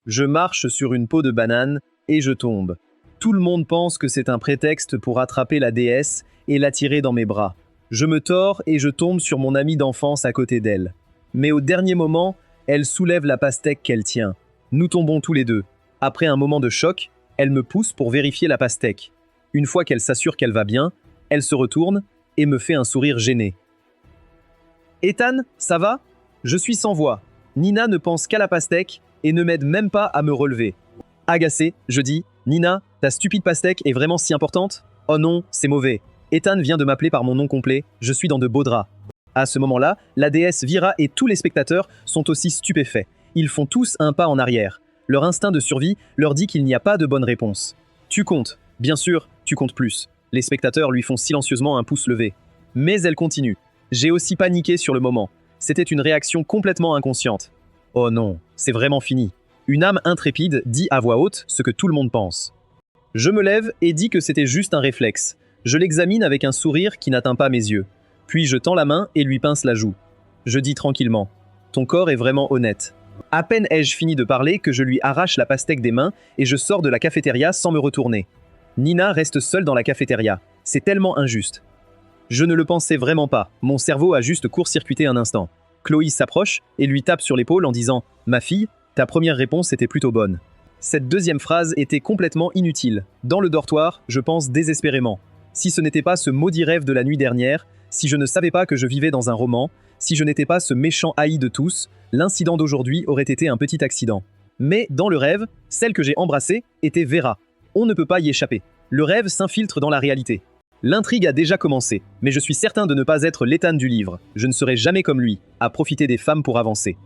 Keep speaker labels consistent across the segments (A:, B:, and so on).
A: Je marche sur une peau de banane et je tombe. Tout le monde pense que c'est un prétexte pour attraper la déesse et l'attirer dans mes bras. Je me tords et je tombe sur mon amie d'enfance à côté d'elle. Mais au dernier moment, elle soulève la pastèque qu'elle tient. Nous tombons tous les deux. Après un moment de choc, elle me pousse pour vérifier la pastèque. Une fois qu'elle s'assure qu'elle va bien, elle se retourne et me fait un sourire gêné. « Ethan, ça va ? Je suis sans voix. Nina ne pense qu'à la pastèque et ne m'aide même pas à me relever. Agacé, je dis « Nina, ta stupide pastèque est vraiment si importante ? Oh non, c'est mauvais. Ethan vient de m'appeler par mon nom complet, je suis dans de beaux draps. » À ce moment-là, la déesse vira et tous les spectateurs sont aussi stupéfaits. Ils font tous un pas en arrière. Leur instinct de survie leur dit qu'il n'y a pas de bonne réponse. Tu comptes. Bien sûr, tu comptes plus. Les spectateurs lui font silencieusement un pouce levé. Mais elle continue. J'ai aussi paniqué sur le moment. C'était une réaction complètement inconsciente. Oh non, c'est vraiment fini. Une âme intrépide dit à voix haute ce que tout le monde pense. Je me lève et dis que c'était juste un réflexe. Je l'examine avec un sourire qui n'atteint pas mes yeux. Puis je tends la main et lui pince la joue. Je dis tranquillement « Ton corps est vraiment honnête ». À peine ai-je fini de parler que je lui arrache la pastèque des mains et je sors de la cafétéria sans me retourner. Nina reste seule dans la cafétéria. C'est tellement injuste. Je ne le pensais vraiment pas. Mon cerveau a juste court-circuité un instant. Chloé s'approche et lui tape sur l'épaule en disant « Ma fille, ta première réponse était plutôt bonne ». Cette deuxième phrase était complètement inutile. Dans le dortoir, je pense désespérément. Si ce n'était pas ce maudit rêve de la nuit dernière, si je ne savais pas que je vivais dans un roman, si je n'étais pas ce méchant haï de tous, l'incident d'aujourd'hui aurait été un petit accident. Mais dans le rêve, celle que j'ai embrassée était Vera. On ne peut pas y échapper. Le rêve s'infiltre dans la réalité. L'intrigue a déjà commencé, mais je suis certain de ne pas être l'Ethan du livre. Je ne serai jamais comme lui, à profiter des femmes pour avancer.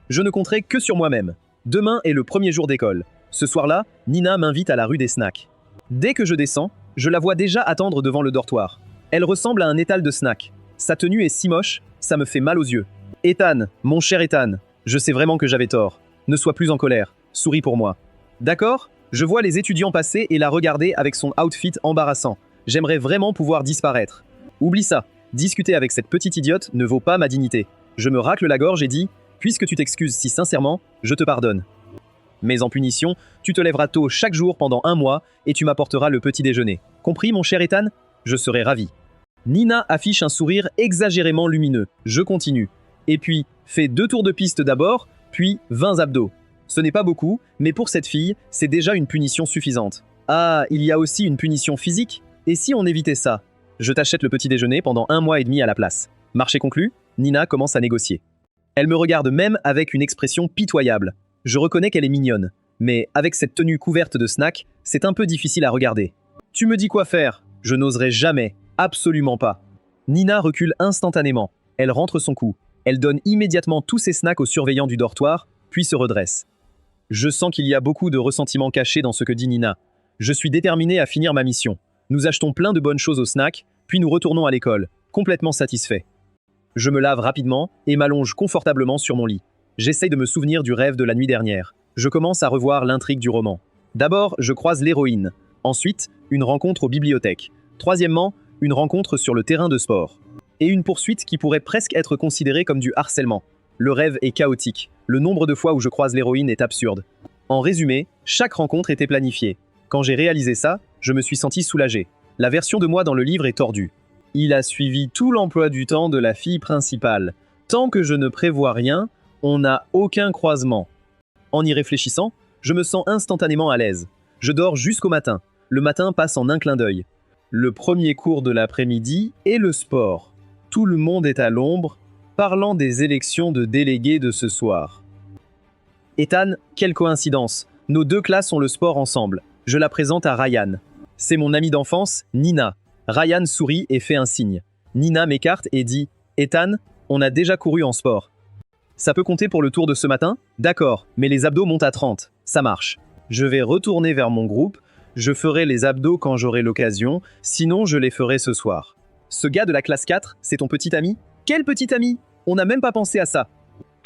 A: Je ne compterai que sur moi-même. Demain est le premier jour d'école. Ce soir-là, Nina m'invite à la rue des snacks. Dès que je descends, je la vois déjà attendre devant le dortoir. Elle ressemble à un étal de snacks. Sa tenue est si moche, ça me fait mal aux yeux. Ethan, mon cher Ethan, je sais vraiment que j'avais tort. Ne sois plus en colère, souris pour moi. D'accord ? Je vois les étudiants passer et la regarder avec son outfit embarrassant. J'aimerais vraiment pouvoir disparaître. Oublie ça, discuter avec cette petite idiote ne vaut pas ma dignité. Je me racle la gorge et dis « Puisque tu t'excuses si sincèrement, je te pardonne. Mais en punition, tu te lèveras tôt chaque jour pendant 1 mois et tu m'apporteras le petit déjeuner. Compris, mon cher Ethan ? Je serai ravi. » Nina affiche un sourire exagérément lumineux. Je continue. Et puis, fais 2 tours de piste d'abord, puis 20 abdos. Ce n'est pas beaucoup, mais pour cette fille, c'est déjà une punition suffisante. Ah, il y a aussi une punition physique ? Et si on évitait ça ? Je t'achète le petit déjeuner pendant 1 mois et demi à la place. Marché conclu, Nina commence à négocier. Elle me regarde même avec une expression pitoyable. Je reconnais qu'elle est mignonne, mais avec cette tenue couverte de snacks, c'est un peu difficile à regarder. Tu me dis quoi faire ? Je n'oserais jamais, absolument pas. Nina recule instantanément. Elle rentre son cou. Elle donne immédiatement tous ses snacks au surveillant du dortoir, puis se redresse. Je sens qu'il y a beaucoup de ressentiment caché dans ce que dit Nina. Je suis déterminé à finir ma mission. Nous achetons plein de bonnes choses au snack, puis nous retournons à l'école, complètement satisfait. Je me lave rapidement et m'allonge confortablement sur mon lit. J'essaye de me souvenir du rêve de la nuit dernière. Je commence à revoir l'intrigue du roman. D'abord, je croise l'héroïne. Ensuite, une rencontre aux bibliothèques. Troisièmement, une rencontre sur le terrain de sport. Et une poursuite qui pourrait presque être considérée comme du harcèlement. Le rêve est chaotique. Le nombre de fois où je croise l'héroïne est absurde. En résumé, chaque rencontre était planifiée. Quand j'ai réalisé ça, je me suis senti soulagé. La version de moi dans le livre est tordue. Il a suivi tout l'emploi du temps de la fille principale. Tant que je ne prévois rien, on n'a aucun croisement. En y réfléchissant, je me sens instantanément à l'aise. Je dors jusqu'au matin. Le matin passe en un clin d'œil. Le premier cours de l'après-midi est le sport. Tout le monde est à l'ombre, parlant des élections de délégués de ce soir. Ethan, quelle coïncidence. Nos 2 classes ont le sport ensemble. Je la présente à Ryan. C'est mon amie d'enfance, Nina. Ryan sourit et fait un signe. Nina m'écarte et dit « Ethan, on a déjà couru en sport. » Ça peut compter pour le tour de ce matin ? D'accord, mais les abdos montent à 30. Ça marche. Je vais retourner vers mon groupe. Je ferai les abdos quand j'aurai l'occasion, sinon je les ferai ce soir. Ce gars de la classe 4, c'est ton petit ami ? Quel petit ami ? On n'a même pas pensé à ça.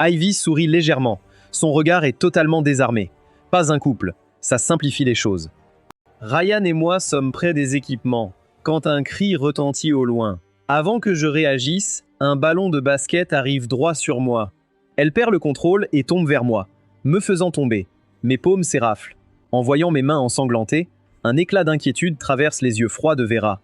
A: Ivy sourit légèrement. Son regard est totalement désarmé. Pas un couple. Ça simplifie les choses. Ryan et moi sommes près des équipements, quand un cri retentit au loin. Avant que je réagisse, un ballon de basket arrive droit sur moi. Elle perd le contrôle et tombe vers moi, me faisant tomber. Mes paumes s'éraflent. En voyant mes mains ensanglantées, un éclat d'inquiétude traverse les yeux froids de Vera.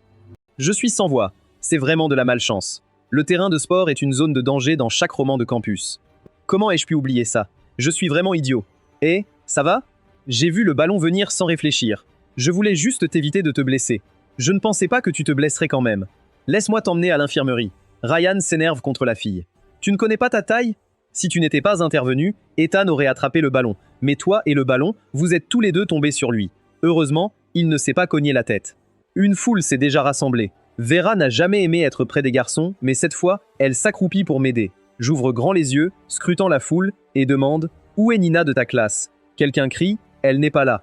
A: Je suis sans voix. C'est vraiment de la malchance. Le terrain de sport est une zone de danger dans chaque roman de campus. Comment ai-je pu oublier ça? Je suis vraiment idiot. Et, ça va? J'ai vu le ballon venir sans réfléchir. Je voulais juste t'éviter de te blesser. Je ne pensais pas que tu te blesserais quand même. Laisse-moi t'emmener à l'infirmerie. Ryan s'énerve contre la fille. Tu ne connais pas ta taille? Si tu n'étais pas intervenu, Ethan aurait attrapé le ballon. Mais toi et le ballon, vous êtes tous les deux tombés sur lui. Heureusement, il ne s'est pas cogné la tête. Une foule s'est déjà rassemblée. Vera n'a jamais aimé être près des garçons, mais cette fois, elle s'accroupit pour m'aider. J'ouvre grand les yeux, scrutant la foule, et demande « Où est Nina de ta classe ?» Quelqu'un crie « Elle n'est pas là ».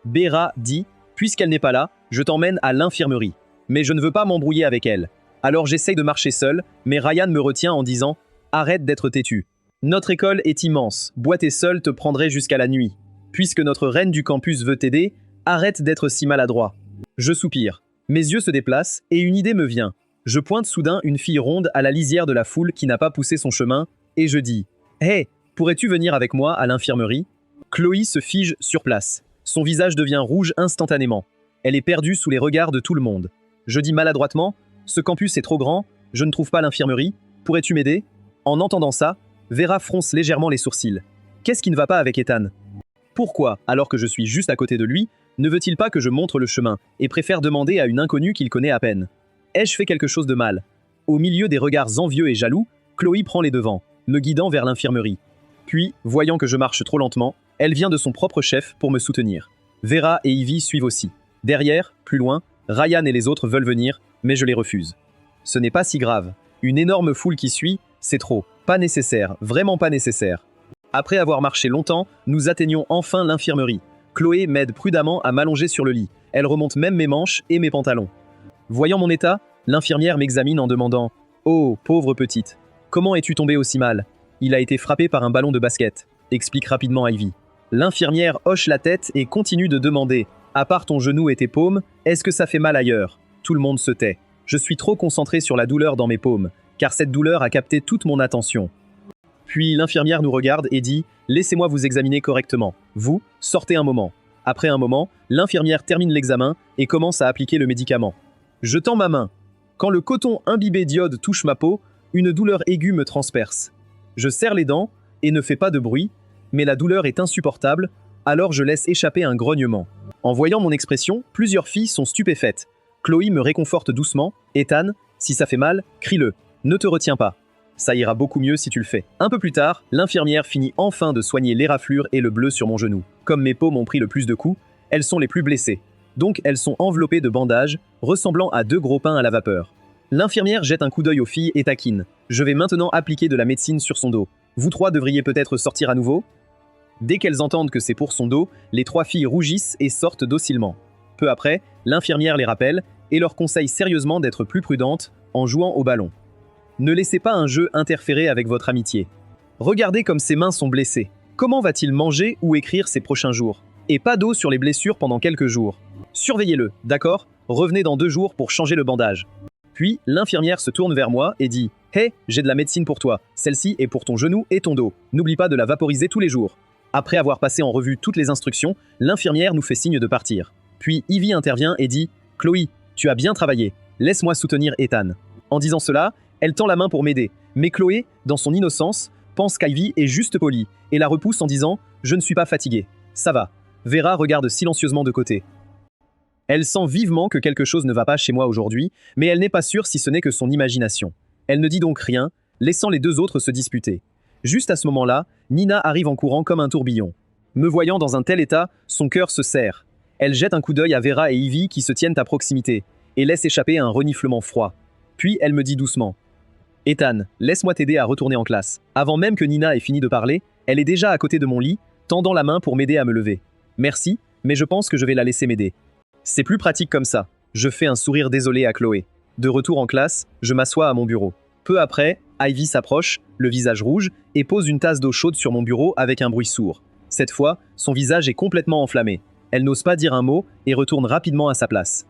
A: Vera dit « Puisqu'elle n'est pas là, je t'emmène à l'infirmerie. Mais je ne veux pas m'embrouiller avec elle. » Alors j'essaye de marcher seul, mais Ryan me retient en disant « Arrête d'être têtu. Notre école est immense, boiter seul te prendrait jusqu'à la nuit. Puisque notre reine du campus veut t'aider, arrête d'être si maladroit. » Je soupire. Mes yeux se déplacent et une idée me vient. Je pointe soudain une fille ronde à la lisière de la foule qui n'a pas poussé son chemin, et je dis « Hé, pourrais-tu venir avec moi à l'infirmerie ?» Chloé se fige sur place. Son visage devient rouge instantanément. Elle est perdue sous les regards de tout le monde. Je dis maladroitement « Ce campus est trop grand, je ne trouve pas l'infirmerie, pourrais-tu m'aider ?» En entendant ça, Vera fronce légèrement les sourcils. Qu'est-ce qui ne va pas avec Ethan? Pourquoi, alors que je suis juste à côté de lui, ne veut-il pas que je montre le chemin et préfère demander à une inconnue qu'il connaît à peine? Ai-je fait quelque chose de mal? Au milieu des regards envieux et jaloux, Chloé prend les devants, me guidant vers l'infirmerie. Puis, voyant que je marche trop lentement, elle vient de son propre chef pour me soutenir. Vera et Ivy suivent aussi. Derrière, plus loin, Ryan et les autres veulent venir, mais je les refuse. Ce n'est pas si grave. Une énorme foule qui suit, c'est trop. Pas nécessaire, vraiment pas nécessaire. Après avoir marché longtemps, nous atteignons enfin l'infirmerie. Chloé m'aide prudemment à m'allonger sur le lit. Elle remonte même mes manches et mes pantalons. Voyant mon état, l'infirmière m'examine en demandant « Oh, pauvre petite, comment es-tu tombée aussi mal? Il a été frappé par un ballon de basket », explique rapidement Ivy. L'infirmière hoche la tête et continue de demander « À part ton genou et tes paumes, est-ce que ça fait mal ailleurs ?» Tout le monde se tait. Je suis trop concentré sur la douleur dans mes paumes, car cette douleur a capté toute mon attention. Puis l'infirmière nous regarde et dit « Laissez-moi vous examiner correctement. Vous, sortez un moment. » Après un moment, l'infirmière termine l'examen et commence à appliquer le médicament. Je tends ma main. Quand le coton imbibé d'iode touche ma peau, une douleur aiguë me transperce. Je serre les dents et ne fais pas de bruit, mais la douleur est insupportable, alors je laisse échapper un grognement. En voyant mon expression, plusieurs filles sont stupéfaites. Chloé me réconforte doucement. « Ethan, si ça fait mal, crie-le. Ne te retiens pas. Ça ira beaucoup mieux si tu le fais. » Un peu plus tard, l'infirmière finit enfin de soigner l'éraflure et le bleu sur mon genou. Comme mes paumes ont pris le plus de coups, elles sont les plus blessées. Donc elles sont enveloppées de bandages, ressemblant à 2 gros pains à la vapeur. L'infirmière jette un coup d'œil aux filles et taquine. Je vais maintenant appliquer de la médecine sur son dos. Vous 3 devriez peut-être sortir à nouveau? Dès qu'elles entendent que c'est pour son dos, les 3 filles rougissent et sortent docilement. Peu après, l'infirmière les rappelle et leur conseille sérieusement d'être plus prudentes en jouant au ballon. Ne laissez pas un jeu interférer avec votre amitié. Regardez comme ses mains sont blessées. Comment va-t-il manger ou écrire ces prochains jours? Et pas d'eau sur les blessures pendant quelques jours. Surveillez-le, d'accord? Revenez dans 2 jours pour changer le bandage. Puis, l'infirmière se tourne vers moi et dit « Hey, j'ai de la médecine pour toi. Celle-ci est pour ton genou et ton dos. N'oublie pas de la vaporiser tous les jours. » Après avoir passé en revue toutes les instructions, l'infirmière nous fait signe de partir. Puis Ivy intervient et dit « Chloé, tu as bien travaillé. Laisse-moi soutenir Ethan. » En disant cela, elle tend la main pour m'aider. Mais Chloé, dans son innocence, pense qu'Ivy est juste polie et la repousse en disant « Je ne suis pas fatiguée. Ça va. » Vera regarde silencieusement de côté. Elle sent vivement que quelque chose ne va pas chez moi aujourd'hui, mais elle n'est pas sûre si ce n'est que son imagination. Elle ne dit donc rien, laissant les 2 autres se disputer. Juste à ce moment-là, Nina arrive en courant comme un tourbillon. Me voyant dans un tel état, son cœur se serre. Elle jette un coup d'œil à Vera et Ivy qui se tiennent à proximité, et laisse échapper un reniflement froid. Puis elle me dit doucement « Ethan, laisse-moi t'aider à retourner en classe. » Avant même que Nina ait fini de parler, elle est déjà à côté de mon lit, tendant la main pour m'aider à me lever. Merci, mais je pense que je vais la laisser m'aider. C'est plus pratique comme ça. Je fais un sourire désolé à Chloé. De retour en classe, je m'assois à mon bureau. Peu après, Ivy s'approche, le visage rouge, et pose une tasse d'eau chaude sur mon bureau avec un bruit sourd. Cette fois, son visage est complètement enflammé. Elle n'ose pas dire un mot et retourne rapidement à sa place.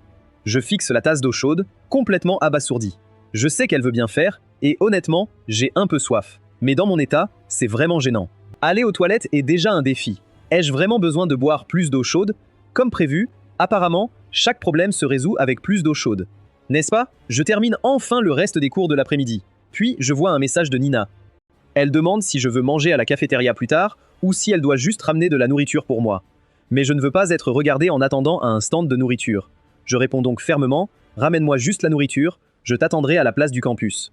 A: Je fixe la tasse d'eau chaude, complètement abasourdi. Je sais qu'elle veut bien faire, et honnêtement, j'ai un peu soif. Mais dans mon état, c'est vraiment gênant. Aller aux toilettes est déjà un défi. Ai-je vraiment besoin de boire plus d'eau chaude? Comme prévu, apparemment, chaque problème se résout avec plus d'eau chaude. N'est-ce pas? Je termine enfin le reste des cours de l'après-midi. Puis je vois un message de Nina. Elle demande si je veux manger à la cafétéria plus tard ou si elle doit juste ramener de la nourriture pour moi. Mais je ne veux pas être regardé en attendant à un stand de nourriture. Je réponds donc fermement, ramène-moi juste la nourriture, je t'attendrai à la place du campus.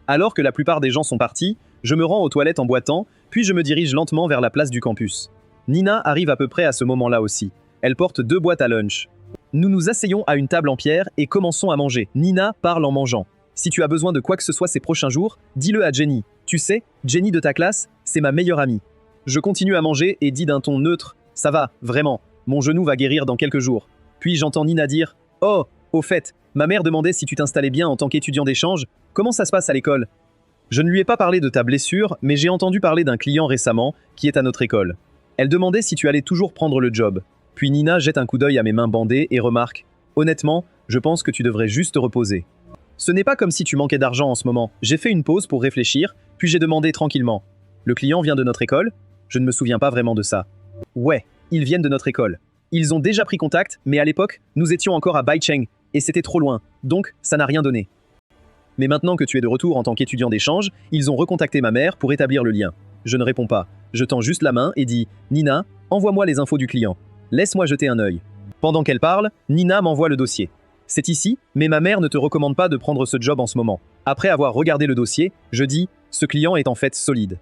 A: Alors que la plupart des gens sont partis, je me rends aux toilettes en boitant, puis je me dirige lentement vers la place du campus. Nina arrive à peu près à ce moment-là aussi. Elle porte 2 boîtes à lunch. Nous nous asseyons à une table en pierre et commençons à manger. Nina parle en mangeant. Si tu as besoin de quoi que ce soit ces prochains jours, dis-le à Jenny. Tu sais, Jenny de ta classe, c'est ma meilleure amie. Je continue à manger et dis d'un ton neutre, ça va, vraiment, mon genou va guérir dans quelques jours. Puis j'entends Nina dire, oh, au fait, ma mère demandait si tu t'installais bien en tant qu'étudiant d'échange, comment ça se passe à l'école? Je ne lui ai pas parlé de ta blessure, mais j'ai entendu parler d'un client récemment qui est à notre école. Elle demandait si tu allais toujours prendre le job. Puis Nina jette un coup d'œil à mes mains bandées et remarque, honnêtement, je pense que tu devrais juste te reposer. Ce n'est pas comme si tu manquais d'argent en ce moment. J'ai fait une pause pour réfléchir, puis j'ai demandé tranquillement. Le client vient de notre école? Je ne me souviens pas vraiment de ça. Ouais, ils viennent de notre école. Ils ont déjà pris contact, mais à l'époque, nous étions encore à Baicheng, et c'était trop loin, donc ça n'a rien donné. Mais maintenant que tu es de retour en tant qu'étudiant d'échange, ils ont recontacté ma mère pour établir le lien. Je ne réponds pas. Je tends juste la main et dis « Nina, envoie-moi les infos du client. Laisse-moi jeter un œil. » Pendant qu'elle parle, Nina m'envoie le dossier. C'est ici, mais ma mère ne te recommande pas de prendre ce job en ce moment. Après avoir regardé le dossier, je dis « Ce client est en fait solide. »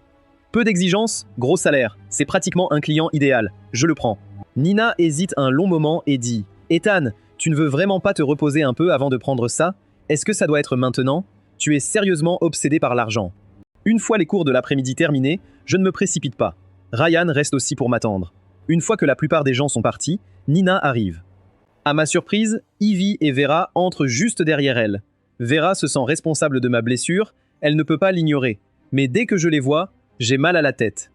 A: Peu d'exigences, gros salaire. C'est pratiquement un client idéal. Je le prends. Nina hésite un long moment et dit « Ethan, tu ne veux vraiment pas te reposer un peu avant de prendre ça? Est-ce que ça doit être maintenant? Tu es sérieusement obsédé par l'argent. » Une fois les cours de l'après-midi terminés, je ne me précipite pas. Ryan reste aussi pour m'attendre. Une fois que la plupart des gens sont partis, Nina arrive. À ma surprise, Ivy et Vera entrent juste derrière elle. Vera se sent responsable de ma blessure, elle ne peut pas l'ignorer. Mais dès que je les vois, j'ai mal à la tête.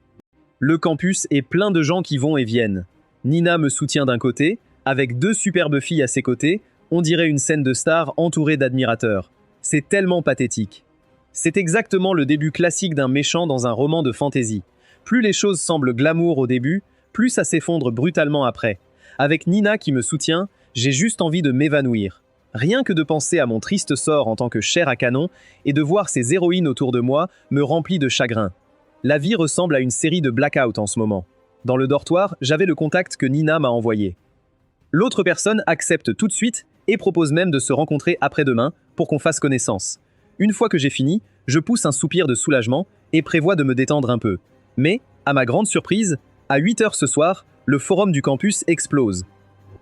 A: Le campus est plein de gens qui vont et viennent. Nina me soutient d'un côté, avec 2 superbes filles à ses côtés, on dirait une scène de star entourée d'admirateurs. C'est tellement pathétique. C'est exactement le début classique d'un méchant dans un roman de fantasy. Plus les choses semblent glamour au début, plus ça s'effondre brutalement après. Avec Nina qui me soutient, j'ai juste envie de m'évanouir. Rien que de penser à mon triste sort en tant que chair à canon et de voir ces héroïnes autour de moi me remplit de chagrin. La vie ressemble à une série de blackouts en ce moment. Dans le dortoir, j'avais le contact que Nina m'a envoyé. L'autre personne accepte tout de suite et propose même de se rencontrer après-demain pour qu'on fasse connaissance. Une fois que j'ai fini, je pousse un soupir de soulagement et prévois de me détendre un peu. Mais, à ma grande surprise, à 8 h ce soir, le forum du campus explose.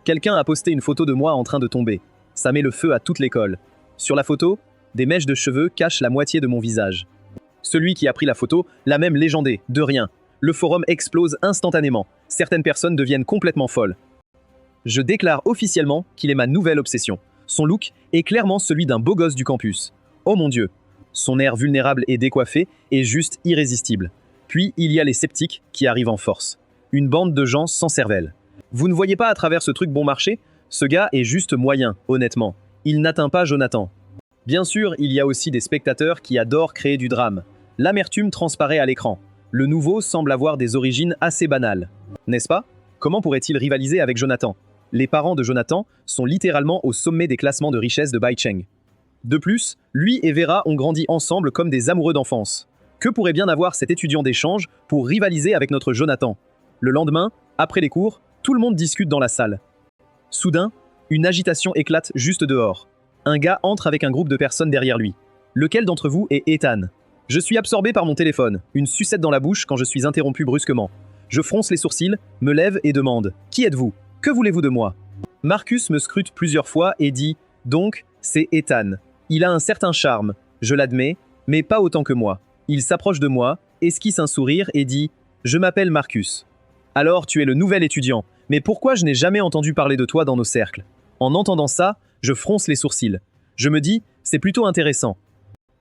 A: Quelqu'un a posté une photo de moi en train de tomber. Ça met le feu à toute l'école. Sur la photo, des mèches de cheveux cachent la moitié de mon visage. Celui qui a pris la photo l'a même légendé, de rien. Le forum explose instantanément. Certaines personnes deviennent complètement folles. Je déclare officiellement qu'il est ma nouvelle obsession. Son look est clairement celui d'un beau gosse du campus. Oh mon Dieu! Son air vulnérable et décoiffé est juste irrésistible. Puis il y a les sceptiques qui arrivent en force. Une bande de gens sans cervelle. Vous ne voyez pas à travers ce truc bon marché? Ce gars est juste moyen, honnêtement. Il n'atteint pas Jonathan. Bien sûr, il y a aussi des spectateurs qui adorent créer du drame. L'amertume transparaît à l'écran. Le nouveau semble avoir des origines assez banales. N'est-ce pas? Comment pourrait-il rivaliser avec Jonathan? Les parents de Jonathan sont littéralement au sommet des classements de richesse de Baicheng. De plus, lui et Vera ont grandi ensemble comme des amoureux d'enfance. Que pourrait bien avoir cet étudiant d'échange pour rivaliser avec notre Jonathan? Le lendemain, après les cours, tout le monde discute dans la salle. Soudain, une agitation éclate juste dehors. Un gars entre avec un groupe de personnes derrière lui. Lequel d'entre vous est Ethan? Je suis absorbé par mon téléphone, une sucette dans la bouche quand je suis interrompu brusquement. Je fronce les sourcils, me lève et demande « Qui êtes-vous? Que voulez-vous de moi ?» Marcus me scrute plusieurs fois et dit « Donc, c'est Ethan. Il a un certain charme, je l'admets, mais pas autant que moi. » Il s'approche de moi, esquisse un sourire et dit « Je m'appelle Marcus. » Alors tu es le nouvel étudiant, mais pourquoi je n'ai jamais entendu parler de toi dans nos cercles? En entendant ça, je fronce les sourcils. Je me dis « C'est plutôt intéressant. »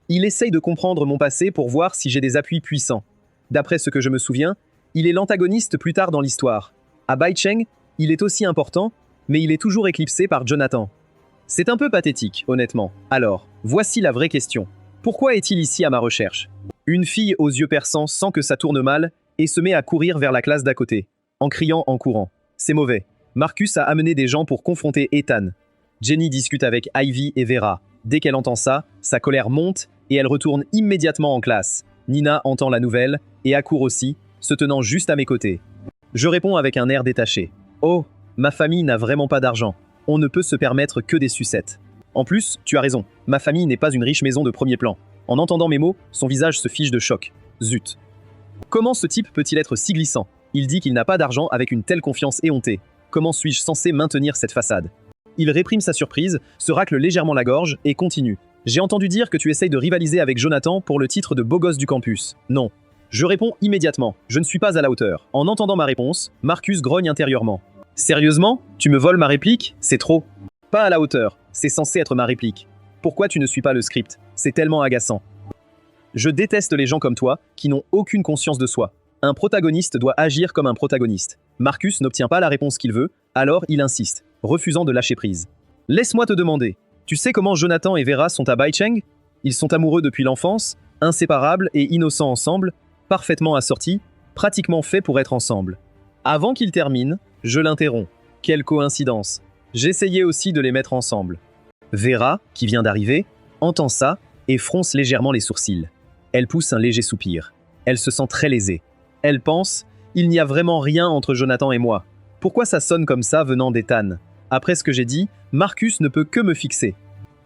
A: Il essaye de comprendre mon passé pour voir si j'ai des appuis puissants. D'après ce que je me souviens, il est l'antagoniste plus tard dans l'histoire. À Baicheng, il est aussi important, mais il est toujours éclipsé par Jonathan. C'est un peu pathétique, honnêtement. Alors, voici la vraie question. Pourquoi est-il ici à ma recherche? Une fille aux yeux perçants sent que ça tourne mal et se met à courir vers la classe d'à côté. en criant en courant. C'est mauvais. Marcus a amené des gens pour confronter Ethan. Jenny discute avec Ivy et Vera. Dès qu'elle entend ça, sa colère monte et elle retourne immédiatement en classe. Nina entend la nouvelle et accourt aussi, se tenant juste à mes côtés. Je réponds avec un air détaché. Oh, ma famille n'a vraiment pas d'argent. On ne peut se permettre que des sucettes. En plus, tu as raison, ma famille n'est pas une riche maison de premier plan. En entendant mes mots, son visage se fige de choc. Zut. Comment ce type peut-il être si glissant? Il dit qu'il n'a pas d'argent avec une telle confiance éhontée. Comment suis-je censé maintenir cette façade? Il réprime sa surprise, se racle légèrement la gorge et continue. J'ai entendu dire que tu essayes de rivaliser avec Jonathan pour le titre de beau gosse du campus. Non. Je réponds immédiatement. Je ne suis pas à la hauteur. En entendant ma réponse, Marcus grogne intérieurement. Sérieusement? Tu me voles ma réplique? C'est trop. Pas à la hauteur. C'est censé être ma réplique. Pourquoi tu ne suis pas le script? C'est tellement agaçant. Je déteste les gens comme toi, qui n'ont aucune conscience de soi. Un protagoniste doit agir comme un protagoniste. Marcus n'obtient pas la réponse qu'il veut, alors il insiste, refusant de lâcher prise. Laisse-moi te demander, tu sais comment Jonathan et Vera sont à Baicheng? Ils sont amoureux depuis l'enfance, inséparables et innocents ensemble, parfaitement assortis, pratiquement faits pour être ensemble. Avant qu'il termine, je l'interromps. Quelle coïncidence. J'essayais aussi de les mettre ensemble. Vera, qui vient d'arriver, entend ça et fronce légèrement les sourcils. Elle pousse un léger soupir. Elle se sent très lésée. Elle pense, il n'y a vraiment rien entre Jonathan et moi. Pourquoi ça sonne comme ça venant d'Ethan? Après ce que j'ai dit, Marcus ne peut que me fixer.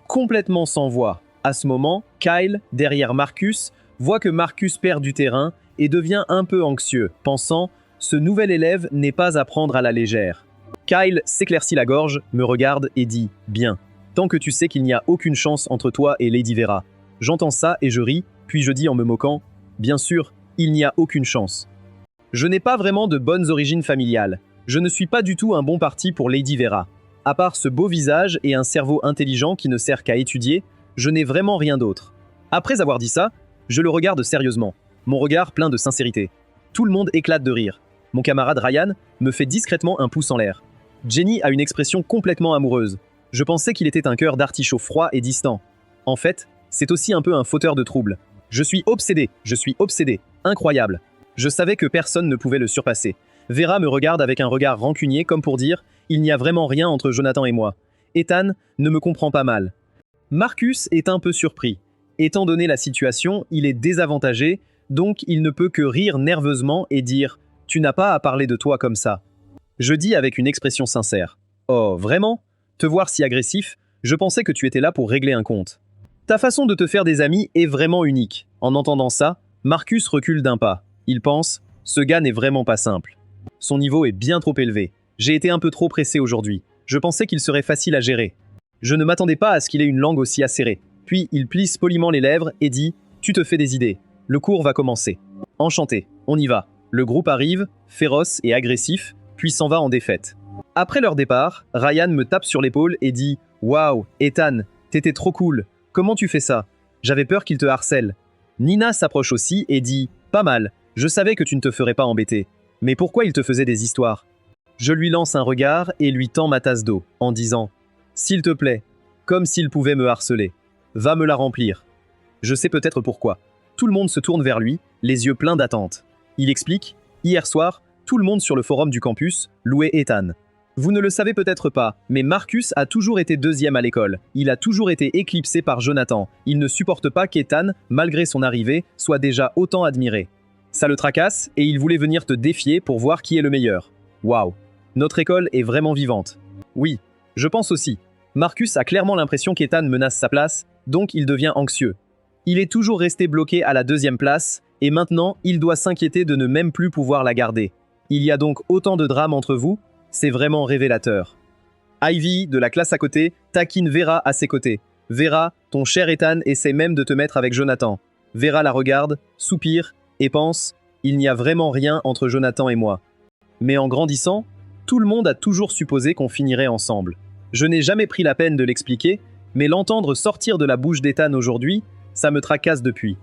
A: Complètement sans voix. À ce moment, Kyle, derrière Marcus, voit que Marcus perd du terrain et devient un peu anxieux, pensant « ce nouvel élève n'est pas à prendre à la légère ». Kyle s'éclaircit la gorge, me regarde et dit « Bien, tant que tu sais qu'il n'y a aucune chance entre toi et Lady Vera ». J'entends ça et je ris, puis je dis en me moquant « Bien sûr, il n'y a aucune chance ». Je n'ai pas vraiment de bonnes origines familiales. Je ne suis pas du tout un bon parti pour Lady Vera. À part ce beau visage et un cerveau intelligent qui ne sert qu'à étudier, je n'ai vraiment rien d'autre. Après avoir dit ça, je le regarde sérieusement, mon regard plein de sincérité. Tout le monde éclate de rire. Mon camarade Ryan me fait discrètement un pouce en l'air. Jenny a une expression complètement amoureuse. Je pensais qu'il était un cœur d'artichaut froid et distant. En fait, c'est aussi un peu un fauteur de troubles. Je suis obsédé, incroyable. Je savais que personne ne pouvait le surpasser. Vera me regarde avec un regard rancunier comme pour dire « Il n'y a vraiment rien entre Jonathan et moi ». Ethan ne me comprend pas mal. Marcus est un peu surpris. Étant donné la situation, il est désavantagé, donc il ne peut que rire nerveusement et dire « Tu n'as pas à parler de toi comme ça ». Je dis avec une expression sincère « Oh, vraiment? Te voir si agressif, je pensais que tu étais là pour régler un compte. Ta façon de te faire des amis est vraiment unique. » En entendant ça, Marcus recule d'un pas. Il pense « Ce gars n'est vraiment pas simple. Son niveau est bien trop élevé. J'ai été un peu trop pressé aujourd'hui. Je pensais qu'il serait facile à gérer. Je ne m'attendais pas à ce qu'il ait une langue aussi acérée. » Puis il plisse poliment les lèvres et dit « Tu te fais des idées. Le cours va commencer. » Enchanté, on y va. Le groupe arrive, féroce et agressif, puis s'en va en défaite. Après leur départ, Ryan me tape sur l'épaule et dit « Waouh, Ethan, t'étais trop cool. Comment tu fais ça? J'avais peur qu'il te harcèle. » Nina s'approche aussi et dit « Pas mal. Je savais que tu ne te ferais pas embêter. Mais pourquoi il te faisait des histoires ?» Je lui lance un regard et lui tends ma tasse d'eau, en disant « S'il te plaît, comme s'il pouvait me harceler. Va me la remplir. » Je sais peut-être pourquoi. Tout le monde se tourne vers lui, les yeux pleins d'attente. Il explique « Hier soir, tout le monde sur le forum du campus louait Ethan. Vous ne le savez peut-être pas, mais Marcus a toujours été deuxième à l'école. Il a toujours été éclipsé par Jonathan. Il ne supporte pas qu'Ethan, malgré son arrivée, soit déjà autant admiré. Ça le tracasse et il voulait venir te défier pour voir qui est le meilleur. Waouh, notre école est vraiment vivante. Oui, je pense aussi. Marcus a clairement l'impression qu'Ethan menace sa place, donc il devient anxieux. Il est toujours resté bloqué à la deuxième place, et maintenant il doit s'inquiéter de ne même plus pouvoir la garder. Il y a donc autant de drame entre vous, c'est vraiment révélateur. Ivy, de la classe à côté, taquine Vera à ses côtés. Vera, ton cher Ethan essaie même de te mettre avec Jonathan. Vera la regarde, soupire, et pense « Il n'y a vraiment rien entre Jonathan et moi. » Mais en grandissant, tout le monde a toujours supposé qu'on finirait ensemble. Je n'ai jamais pris la peine de l'expliquer, mais l'entendre sortir de la bouche d'Ethan aujourd'hui, ça me tracasse depuis.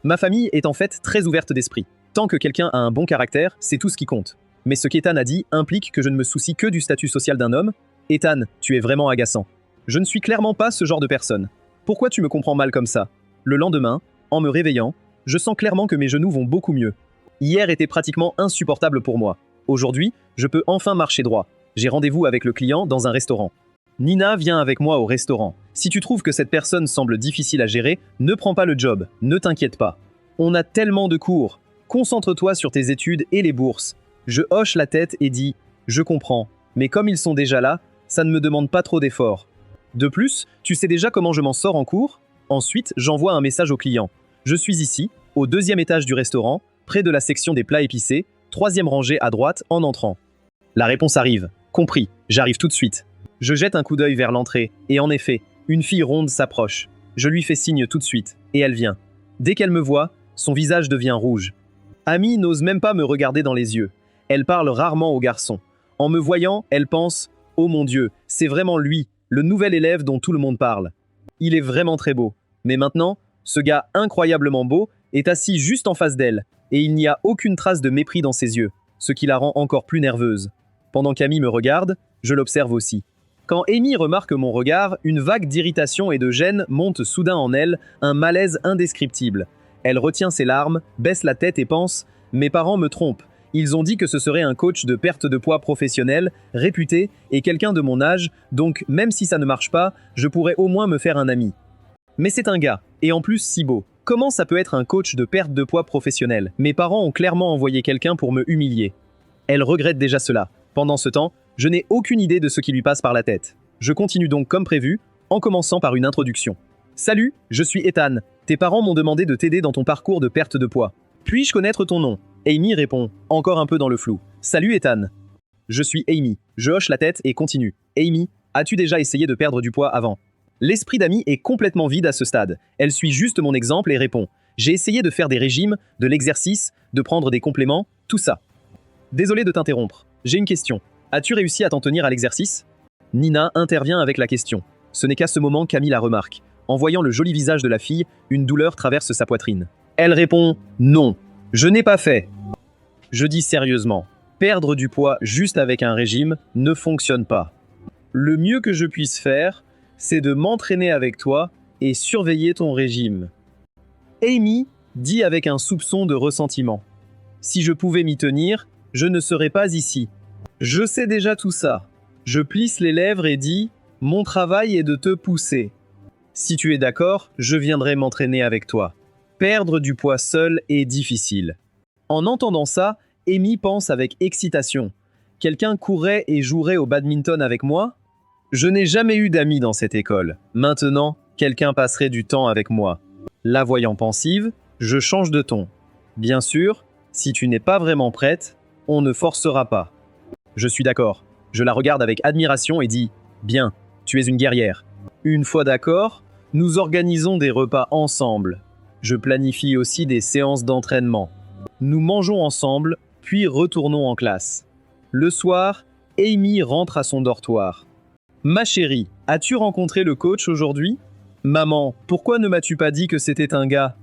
A: Ma famille est en fait très ouverte d'esprit. Tant que quelqu'un a un bon caractère, c'est tout ce qui compte. Mais ce qu'Ethan a dit implique que je ne me soucie que du statut social d'un homme. Ethan, tu es vraiment agaçant. Je ne suis clairement pas ce genre de personne. Pourquoi tu me comprends mal comme ça? Le lendemain, en me réveillant, je sens clairement que mes genoux vont beaucoup mieux. Hier était pratiquement insupportable pour moi. Aujourd'hui, je peux enfin marcher droit. J'ai rendez-vous avec le client dans un restaurant. Nina vient avec moi au restaurant. Si tu trouves que cette personne semble difficile à gérer, ne prends pas le job, ne t'inquiète pas. On a tellement de cours. Concentre-toi sur tes études et les bourses. Je hoche la tête et dis « Je comprends, mais comme ils sont déjà là, ça ne me demande pas trop d'efforts. » De plus, tu sais déjà comment je m'en sors en cours? Ensuite, j'envoie un message au client. Je suis ici, au 2e étage du restaurant, près de la section des plats épicés, 3e rangée à droite en entrant. La réponse arrive. Compris, j'arrive tout de suite. Je jette un coup d'œil vers l'entrée, et en effet, une fille ronde s'approche. Je lui fais signe tout de suite, et elle vient. Dès qu'elle me voit, son visage devient rouge. Amy n'ose même pas me regarder dans les yeux. Elle parle rarement au garçon. En me voyant, elle pense « Oh mon Dieu, c'est vraiment lui, le nouvel élève dont tout le monde parle. Il est vraiment très beau. » Mais maintenant, ce gars incroyablement beau est assis juste en face d'elle, et il n'y a aucune trace de mépris dans ses yeux, ce qui la rend encore plus nerveuse. Pendant qu'Amy me regarde, je l'observe aussi. Quand Amy remarque mon regard, une vague d'irritation et de gêne monte soudain en elle, un malaise indescriptible. Elle retient ses larmes, baisse la tête et pense « Mes parents me trompent. Ils ont dit que ce serait un coach de perte de poids professionnel, réputé et quelqu'un de mon âge, donc même si ça ne marche pas, je pourrais au moins me faire un ami. » Mais c'est un gars, et en plus si beau. Comment ça peut être un coach de perte de poids professionnel? Mes parents ont clairement envoyé quelqu'un pour me humilier. Elle regrette déjà cela. Pendant ce temps, je n'ai aucune idée de ce qui lui passe par la tête. Je continue donc comme prévu, en commençant par une introduction. « Salut, je suis Ethan. Tes parents m'ont demandé de t'aider dans ton parcours de perte de poids. Puis-je connaître ton nom ?» Amy répond, encore un peu dans le flou. « Salut Ethan. Je suis Amy. » Je hoche la tête et continue. « Amy, as-tu déjà essayé de perdre du poids avant ?» L'esprit d'Amy est complètement vide à ce stade. Elle suit juste mon exemple et répond « J'ai essayé de faire des régimes, de l'exercice, de prendre des compléments, tout ça. » Désolé de t'interrompre. J'ai une question. As-tu réussi à t'en tenir à l'exercice? Nina intervient avec la question. Ce n'est qu'à ce moment qu'Amy la remarque. En voyant le joli visage de la fille, une douleur traverse sa poitrine. Elle répond « Non, je n'ai pas fait. » Je dis sérieusement, perdre du poids juste avec un régime ne fonctionne pas. Le mieux que je puisse faire, c'est de m'entraîner avec toi et surveiller ton régime. Amy dit avec un soupçon de ressentiment. Si je pouvais m'y tenir, je ne serais pas ici. Je sais déjà tout ça. Je plisse les lèvres et dis « Mon travail est de te pousser. Si tu es d'accord, je viendrai m'entraîner avec toi. Perdre du poids seul est difficile. » En entendant ça, Amy pense avec excitation. Quelqu'un courrait et jouerait au badminton avec moi? Je n'ai jamais eu d'amis dans cette école. Maintenant, quelqu'un passerait du temps avec moi. La voyant pensive, je change de ton. Bien sûr, si tu n'es pas vraiment prête, on ne forcera pas. Je suis d'accord. Je la regarde avec admiration et dis « Bien, tu es une guerrière. » Une fois d'accord, nous organisons des repas ensemble. Je planifie aussi des séances d'entraînement. Nous mangeons ensemble, puis retournons en classe. Le soir, Amy rentre à son dortoir. « Ma chérie, as-tu rencontré le coach aujourd'hui? »« Maman, pourquoi ne m'as-tu pas dit que c'était un gars ?»«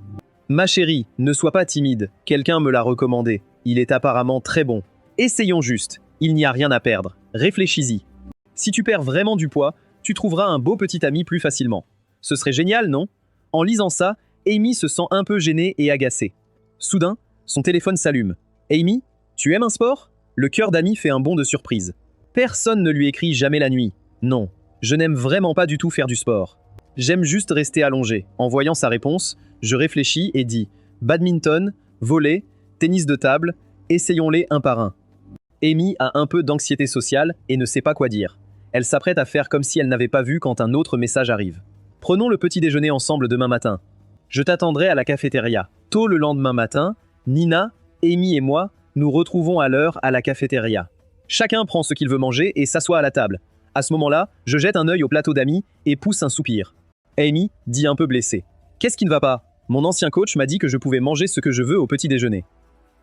A: Ma chérie, ne sois pas timide. Quelqu'un me l'a recommandé. Il est apparemment très bon. Essayons juste. Il n'y a rien à perdre. Réfléchis-y. Si tu perds vraiment du poids, tu trouveras un beau petit ami plus facilement. Ce serait génial, non? » En lisant ça, Amy se sent un peu gênée et agacée. Soudain, son téléphone s'allume. « Amy, tu aimes un sport ?» Le cœur d'Amy fait un bond de surprise. Personne ne lui écrit jamais la nuit. Non, je n'aime vraiment pas du tout faire du sport. J'aime juste rester allongé. En voyant sa réponse, je réfléchis et dis « Badminton, volley, tennis de table, essayons-les un par un. » Amy a un peu d'anxiété sociale et ne sait pas quoi dire. Elle s'apprête à faire comme si elle n'avait pas vu quand un autre message arrive. « Prenons le petit déjeuner ensemble demain matin. Je t'attendrai à la cafétéria. » Tôt le lendemain matin, Nina, Amy et moi nous retrouvons à l'heure à la cafétéria. Chacun prend ce qu'il veut manger et s'assoit à la table. À ce moment-là, je jette un œil au plateau d'Amy et pousse un soupir. Amy dit un peu blessée. « Qu'est-ce qui ne va pas? Mon ancien coach m'a dit que je pouvais manger ce que je veux au petit déjeuner. »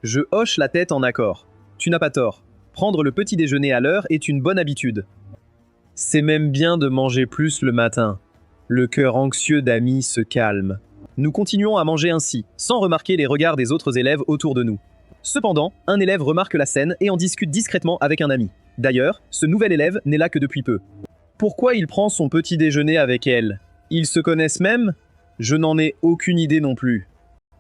A: Je hoche la tête en accord. Tu n'as pas tort. Prendre le petit déjeuner à l'heure est une bonne habitude. C'est même bien de manger plus le matin. Le cœur anxieux d'Amy se calme. Nous continuons à manger ainsi, sans remarquer les regards des autres élèves autour de nous. Cependant, un élève remarque la scène et en discute discrètement avec un ami. D'ailleurs, ce nouvel élève n'est là que depuis peu. Pourquoi il prend son petit déjeuner avec elle? Ils se connaissent même? Je n'en ai aucune idée non plus.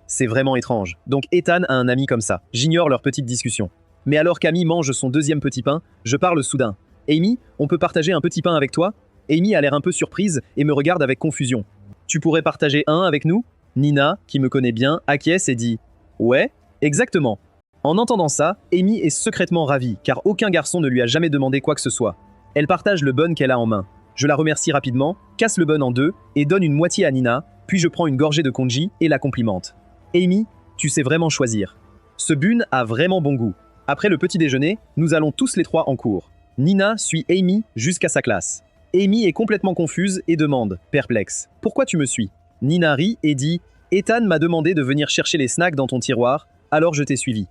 A: C'est vraiment étrange. Donc Ethan a un ami comme ça. J'ignore leur petite discussion. Mais alors qu'Amy mange son deuxième petit pain, je parle soudain. Amy, on peut partager un petit pain avec toi? Amy a l'air un peu surprise et me regarde avec confusion. Tu pourrais partager un avec nous? Nina, qui me connaît bien, acquiesce et dit ouais, exactement. En entendant ça, Amy est secrètement ravie, car aucun garçon ne lui a jamais demandé quoi que ce soit. Elle partage le bun qu'elle a en main. Je la remercie rapidement, casse le bun en deux et donne une moitié à Nina, puis je prends une gorgée de congee et la complimente. Amy, tu sais vraiment choisir. Ce bun a vraiment bon goût. Après le petit déjeuner, nous allons tous les trois en cours. Nina suit Amy jusqu'à sa classe. Amy est complètement confuse et demande, perplexe, « Pourquoi tu me suis ?» Nina rit et dit, « Ethan m'a demandé de venir chercher les snacks dans ton tiroir, alors je t'ai suivi. »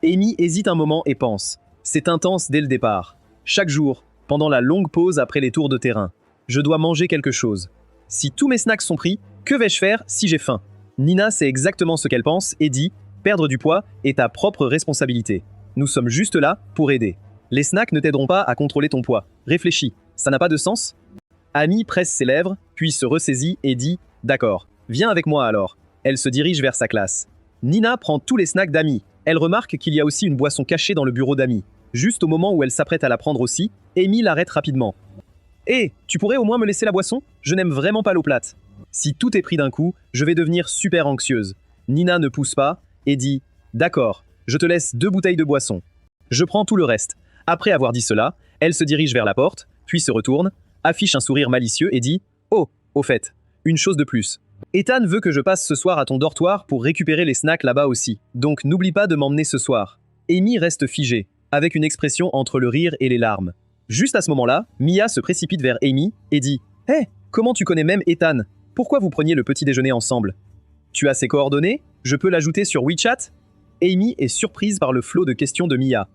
A: Amy hésite un moment et pense, « C'est intense dès le départ. Chaque jour, pendant la longue pause après les tours de terrain, je dois manger quelque chose. Si tous mes snacks sont pris, que vais-je faire si j'ai faim ?» Nina sait exactement ce qu'elle pense et dit, « Perdre du poids est ta propre responsabilité. Nous sommes juste là pour aider. Les snacks ne t'aideront pas à contrôler ton poids. Réfléchis, ça n'a pas de sens ?» Amy presse ses lèvres, puis se ressaisit et dit « D'accord, viens avec moi alors. » Elle se dirige vers sa classe. Nina prend tous les snacks d'Amy. Elle remarque qu'il y a aussi une boisson cachée dans le bureau d'Amy. Juste au moment où elle s'apprête à la prendre aussi, Amy l'arrête rapidement. « Hé, tu pourrais au moins me laisser la boisson? Je n'aime vraiment pas l'eau plate. » Si tout est pris d'un coup, je vais devenir super anxieuse. Nina ne pousse pas et dit « D'accord, je te laisse 2 bouteilles de boisson. » Je prends tout le reste. Après avoir dit cela, elle se dirige vers la porte, puis se retourne, affiche un sourire malicieux et dit « Oh, au fait, une chose de plus. Ethan veut que je passe ce soir à ton dortoir pour récupérer les snacks là-bas aussi. Donc n'oublie pas de m'emmener ce soir. » Amy reste figée, avec une expression entre le rire et les larmes. Juste à ce moment-là, Mia se précipite vers Amy et dit « Hé, comment tu connais même Ethan? Pourquoi vous preniez le petit déjeuner ensemble? Tu as ses coordonnées? Je peux l'ajouter sur WeChat ?» Amy est surprise par le flot de questions de Mia.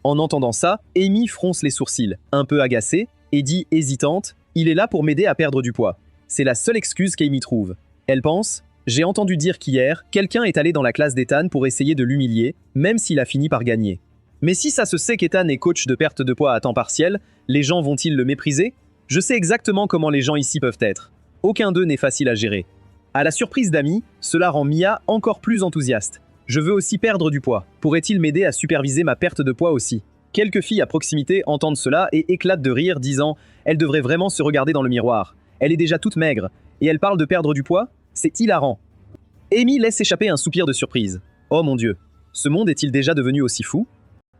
A: En entendant ça, Amy fronce les sourcils, un peu agacée, et dit hésitante « Il est là pour m'aider à perdre du poids. » C'est la seule excuse qu'Amy trouve. Elle pense « J'ai entendu dire qu'hier, quelqu'un est allé dans la classe d'Ethan pour essayer de l'humilier, même s'il a fini par gagner. Mais si ça se sait qu'Ethan est coach de perte de poids à temps partiel, les gens vont-ils le mépriser? Je sais exactement comment les gens ici peuvent être. Aucun d'eux n'est facile à gérer. » À la surprise d'Amy, cela rend Mia encore plus enthousiaste. « Je veux aussi perdre du poids. Pourrait-il m'aider à superviser ma perte de poids aussi ?» Quelques filles à proximité entendent cela et éclatent de rire, disant « Elle devrait vraiment se regarder dans le miroir. Elle est déjà toute maigre. Et elle parle de perdre du poids? C'est hilarant. » Amy laisse échapper un soupir de surprise. « Oh mon Dieu, ce monde est-il déjà devenu aussi fou?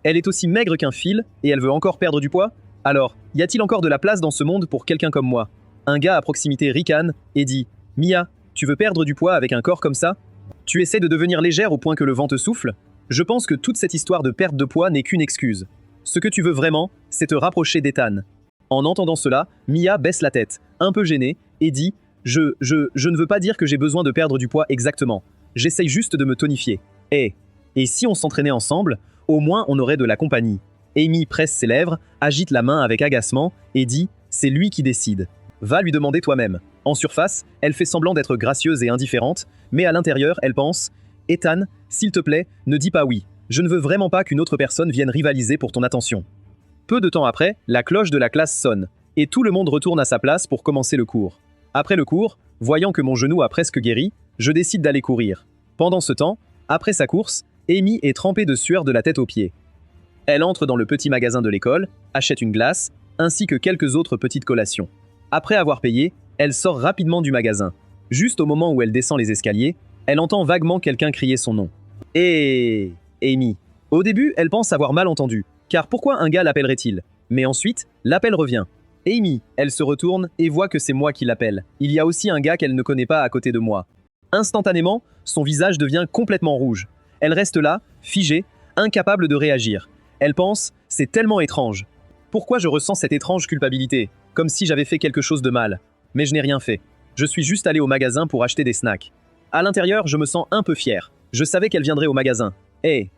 A: Elle est aussi maigre qu'un fil et elle veut encore perdre du poids? Alors, y a-t-il encore de la place dans ce monde pour quelqu'un comme moi ?» Un gars à proximité ricane et dit « Mia, tu veux perdre du poids avec un corps comme ça? Tu essaies de devenir légère au point que le vent te souffle? Je pense que toute cette histoire de perte de poids n'est qu'une excuse. Ce que tu veux vraiment, c'est te rapprocher d'Ethan. » En entendant cela, Mia baisse la tête, un peu gênée, et dit « Je ne veux pas dire que j'ai besoin de perdre du poids exactement. J'essaye juste de me tonifier. Et si on s'entraînait ensemble, au moins on aurait de la compagnie. » Amy presse ses lèvres, agite la main avec agacement et dit « C'est lui qui décide. Va lui demander toi-même. » En surface, elle fait semblant d'être gracieuse et indifférente, mais à l'intérieur, elle pense « Ethan, s'il te plaît, ne dis pas oui. Je ne veux vraiment pas qu'une autre personne vienne rivaliser pour ton attention. » Peu de temps après, la cloche de la classe sonne, et tout le monde retourne à sa place pour commencer le cours. Après le cours, voyant que mon genou a presque guéri, je décide d'aller courir. Pendant ce temps, après sa course, Amy est trempée de sueur de la tête aux pieds. Elle entre dans le petit magasin de l'école, achète une glace, ainsi que quelques autres petites collations. Après avoir payé, elle sort rapidement du magasin. Juste au moment où elle descend les escaliers, elle entend vaguement quelqu'un crier son nom. « Hé, Amy !» Au début, elle pense avoir mal entendu, car pourquoi un gars l'appellerait-il? Mais ensuite, l'appel revient. « Amy !» Elle se retourne et voit que c'est moi qui l'appelle. Il y a aussi un gars qu'elle ne connaît pas à côté de moi. Instantanément, son visage devient complètement rouge. Elle reste là, figée, incapable de réagir. Elle pense « C'est tellement étrange. Pourquoi je ressens cette étrange culpabilité? Comme si j'avais fait quelque chose de mal. Mais je n'ai rien fait. Je suis juste allé au magasin pour acheter des snacks. À l'intérieur, je me sens un peu fier. Je savais qu'elle viendrait au magasin. Hé !»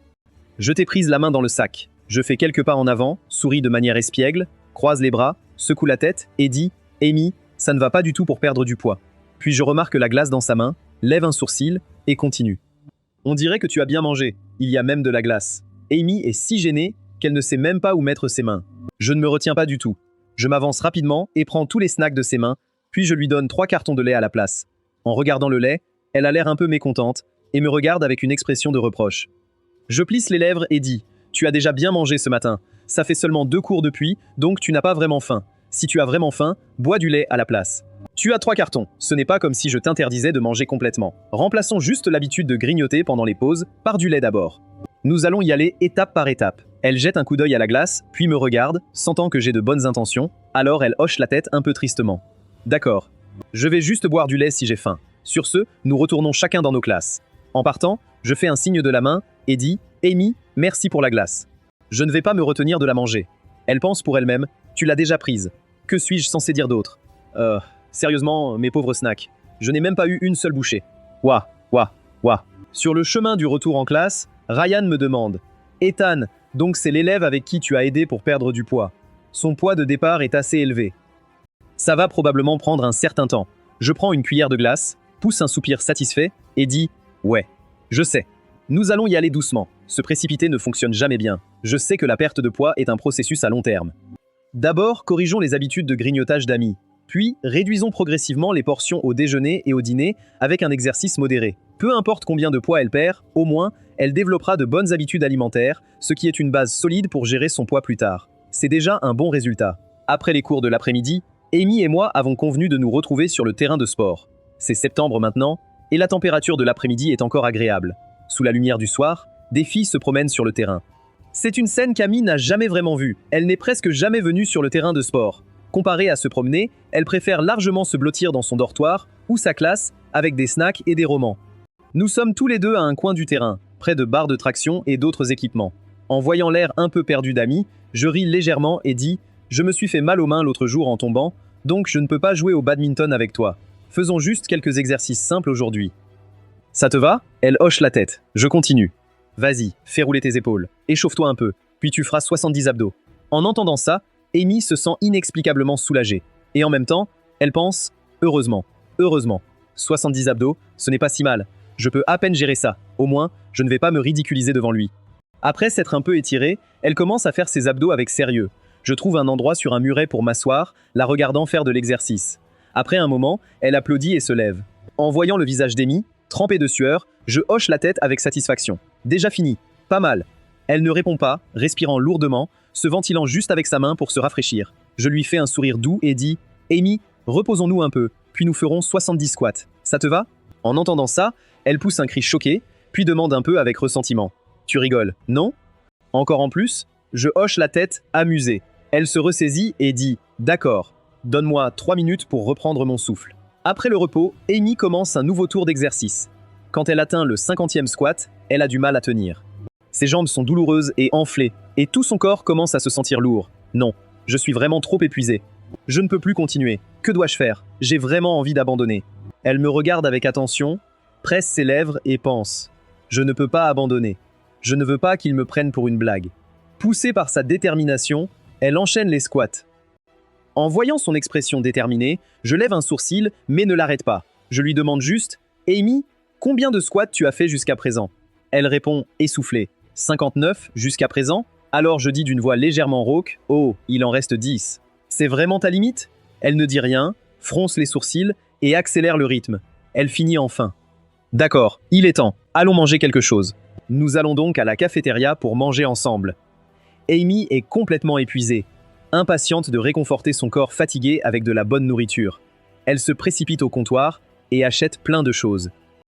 A: Je t'ai prise la main dans le sac. Je fais quelques pas en avant, souris de manière espiègle, croise les bras, secoue la tête et dit « Amy, ça ne va pas du tout pour perdre du poids. » Puis je remarque la glace dans sa main, lève un sourcil et continue. « On dirait que tu as bien mangé. Il y a même de la glace. » Amy est si gênée qu'elle ne sait même pas où mettre ses mains. Je ne me retiens pas du tout. Je m'avance rapidement et prends tous les snacks de ses mains, puis je lui donne 3 cartons de lait à la place. En regardant le lait, elle a l'air un peu mécontente et me regarde avec une expression de reproche. Je plisse les lèvres et dis « Tu as déjà bien mangé ce matin. Ça fait seulement 2 cours depuis, donc tu n'as pas vraiment faim. Si tu as vraiment faim, bois du lait à la place. Tu as 3 cartons. Ce n'est pas comme si je t'interdisais de manger complètement. Remplaçons juste l'habitude de grignoter pendant les pauses par du lait d'abord. Nous allons y aller étape par étape. Elle jette un coup d'œil à la glace, puis me regarde, sentant que j'ai de bonnes intentions, alors elle hoche la tête un peu tristement. D'accord. Je vais juste boire du lait si j'ai faim. Sur ce, nous retournons chacun dans nos classes. En partant, je fais un signe de la main et dis « Amy, merci pour la glace. Je ne vais pas me retenir de la manger. » Elle pense pour elle-même « Tu l'as déjà prise. Que suis-je censé dire d'autre ? Sérieusement, mes pauvres snacks. Je n'ai même pas eu une seule bouchée. Ouah. Sur le chemin du retour en classe, Ryan me demande « Ethan, donc c'est l'élève avec qui tu as aidé pour perdre du poids. Son poids de départ est assez élevé. Ça va probablement prendre un certain temps. » Je prends une cuillère de glace, pousse un soupir satisfait et dis « Ouais, je sais. Nous allons y aller doucement. Se précipiter ne fonctionne jamais bien. Je sais que la perte de poids est un processus à long terme. D'abord, corrigeons les habitudes de grignotage d'amis. Puis, réduisons progressivement les portions au déjeuner et au dîner avec un exercice modéré. Peu importe combien de poids elle perd, au moins, elle développera de bonnes habitudes alimentaires, ce qui est une base solide pour gérer son poids plus tard. C'est déjà un bon résultat. Après les cours de l'après-midi, Amy et moi avons convenu de nous retrouver sur le terrain de sport. C'est septembre maintenant, et la température de l'après-midi est encore agréable. Sous la lumière du soir, des filles se promènent sur le terrain. C'est une scène qu'Amy n'a jamais vraiment vue. Elle n'est presque jamais venue sur le terrain de sport. Comparée à se promener, elle préfère largement se blottir dans son dortoir ou sa classe avec des snacks et des romans. Nous sommes tous les deux à un coin du terrain, près de barres de traction et d'autres équipements. En voyant l'air un peu perdu d'Amy, je ris légèrement et dis « Je me suis fait mal aux mains l'autre jour en tombant, donc je ne peux pas jouer au badminton avec toi. Faisons juste quelques exercices simples aujourd'hui. » Ça te va ? Elle hoche la tête. Je continue. Vas-y, fais rouler tes épaules. Échauffe-toi un peu, puis tu feras 70 abdos. En entendant ça, Amy se sent inexplicablement soulagée. Et en même temps, elle pense « Heureusement, 70 abdos, ce n'est pas si mal. Je peux à peine gérer ça. Au moins, je ne vais pas me ridiculiser devant lui. » Après s'être un peu étirée, elle commence à faire ses abdos avec sérieux. Je trouve un endroit sur un muret pour m'asseoir, la regardant faire de l'exercice. Après un moment, elle applaudit et se lève. En voyant le visage d'Amy, trempé de sueur, je hoche la tête avec satisfaction. Déjà fini. Pas mal. Elle ne répond pas, respirant lourdement, se ventilant juste avec sa main pour se rafraîchir. Je lui fais un sourire doux et dis « Amy, reposons-nous un peu, puis nous ferons 70 squats. Ça te va ?» En entendant ça, elle pousse un cri choqué, puis demande un peu avec ressentiment. « Tu rigoles, non ?» Encore en plus, je hoche la tête, amusée. Elle se ressaisit et dit « D'accord, donne-moi 3 minutes pour reprendre mon souffle. » Après le repos, Amy commence un nouveau tour d'exercice. Quand elle atteint le 50e squat, elle a du mal à tenir. Ses jambes sont douloureuses et enflées, et tout son corps commence à se sentir lourd. Non, je suis vraiment trop épuisé. Je ne peux plus continuer. Que dois-je faire ? J'ai vraiment envie d'abandonner. Elle me regarde avec attention, presse ses lèvres et pense « Je ne peux pas abandonner. Je ne veux pas qu'il me prenne pour une blague. » Poussée par sa détermination, elle enchaîne les squats. En voyant son expression déterminée, je lève un sourcil mais ne l'arrête pas. Je lui demande juste « Amy, combien de squats tu as fait jusqu'à présent ?» Elle répond essoufflée « 59 jusqu'à présent ?» Alors je dis d'une voix légèrement rauque « Oh, il en reste 10. » C'est vraiment ta limite ? Elle ne dit rien, fronce les sourcils et accélère le rythme. Elle finit enfin. D'accord, il est temps. Allons manger quelque chose. Nous allons donc à la cafétéria pour manger ensemble. Amy est complètement épuisée, impatiente de réconforter son corps fatigué avec de la bonne nourriture. Elle se précipite au comptoir et achète plein de choses.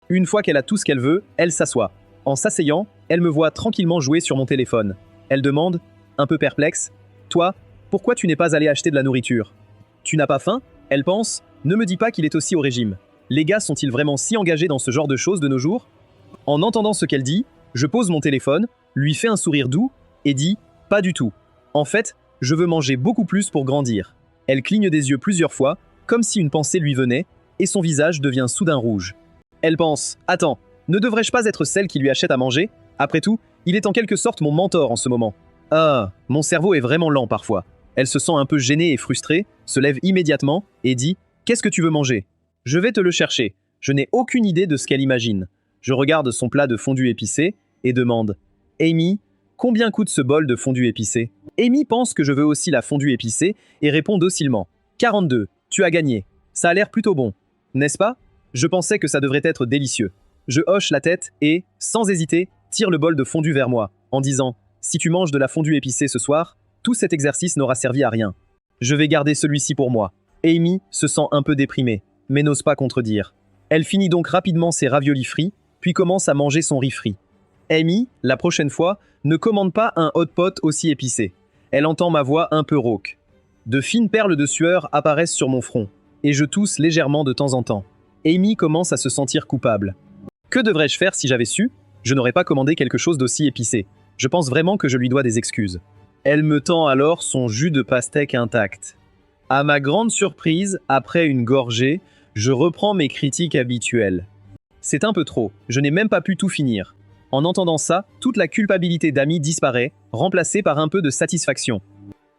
A: Une fois qu'elle a tout ce qu'elle veut, elle s'assoit. En s'asseyant, elle me voit tranquillement jouer sur mon téléphone. Elle demande, un peu perplexe, « Toi, pourquoi tu n'es pas allé acheter de la nourriture ? Tu n'as pas faim ?» Elle pense, « Ne me dis pas qu'il est aussi au régime. Les gars sont-ils vraiment si engagés dans ce genre de choses de nos jours ?» En entendant ce qu'elle dit, je pose mon téléphone, lui fais un sourire doux et dis « Pas du tout. En fait, je veux manger beaucoup plus pour grandir. » Elle cligne des yeux plusieurs fois, comme si une pensée lui venait, et son visage devient soudain rouge. Elle pense « Attends, ne devrais-je pas être celle qui lui achète à manger ? Après tout, il est en quelque sorte mon mentor en ce moment. » Ah, mon cerveau est vraiment lent parfois. Elle se sent un peu gênée et frustrée, se lève immédiatement et dit « Qu'est-ce que tu veux manger ? Je vais te le chercher. » Je n'ai aucune idée de ce qu'elle imagine. Je regarde son plat de fondue épicé et demande « Amy, combien coûte ce bol de fondue épicée ?» Amy pense que je veux aussi la fondue épicée et répond docilement « 42, tu as gagné. Ça a l'air plutôt bon. N'est-ce pas ? Je pensais que ça devrait être délicieux. » Je hoche la tête et, sans hésiter, tire le bol de fondue vers moi, en disant « Si tu manges de la fondue épicée ce soir, tout cet exercice n'aura servi à rien. Je vais garder celui-ci pour moi. Amy se sent un peu déprimée, mais n'ose pas contredire. Elle finit donc rapidement ses raviolis frits, puis commence à manger son riz frit. Amy, la prochaine fois, ne commande pas un hot pot aussi épicé. Elle entend ma voix un peu rauque. De fines perles de sueur apparaissent sur mon front, et je tousse légèrement de temps en temps. Amy commence à se sentir coupable. Que devrais-je faire si j'avais su? Je n'aurais pas commandé quelque chose d'aussi épicé. Je pense vraiment que je lui dois des excuses. Elle me tend alors son jus de pastèque intact. À ma grande surprise, après une gorgée, je reprends mes critiques habituelles. C'est un peu trop, je n'ai même pas pu tout finir. En entendant ça, toute la culpabilité d'Amy disparaît, remplacée par un peu de satisfaction.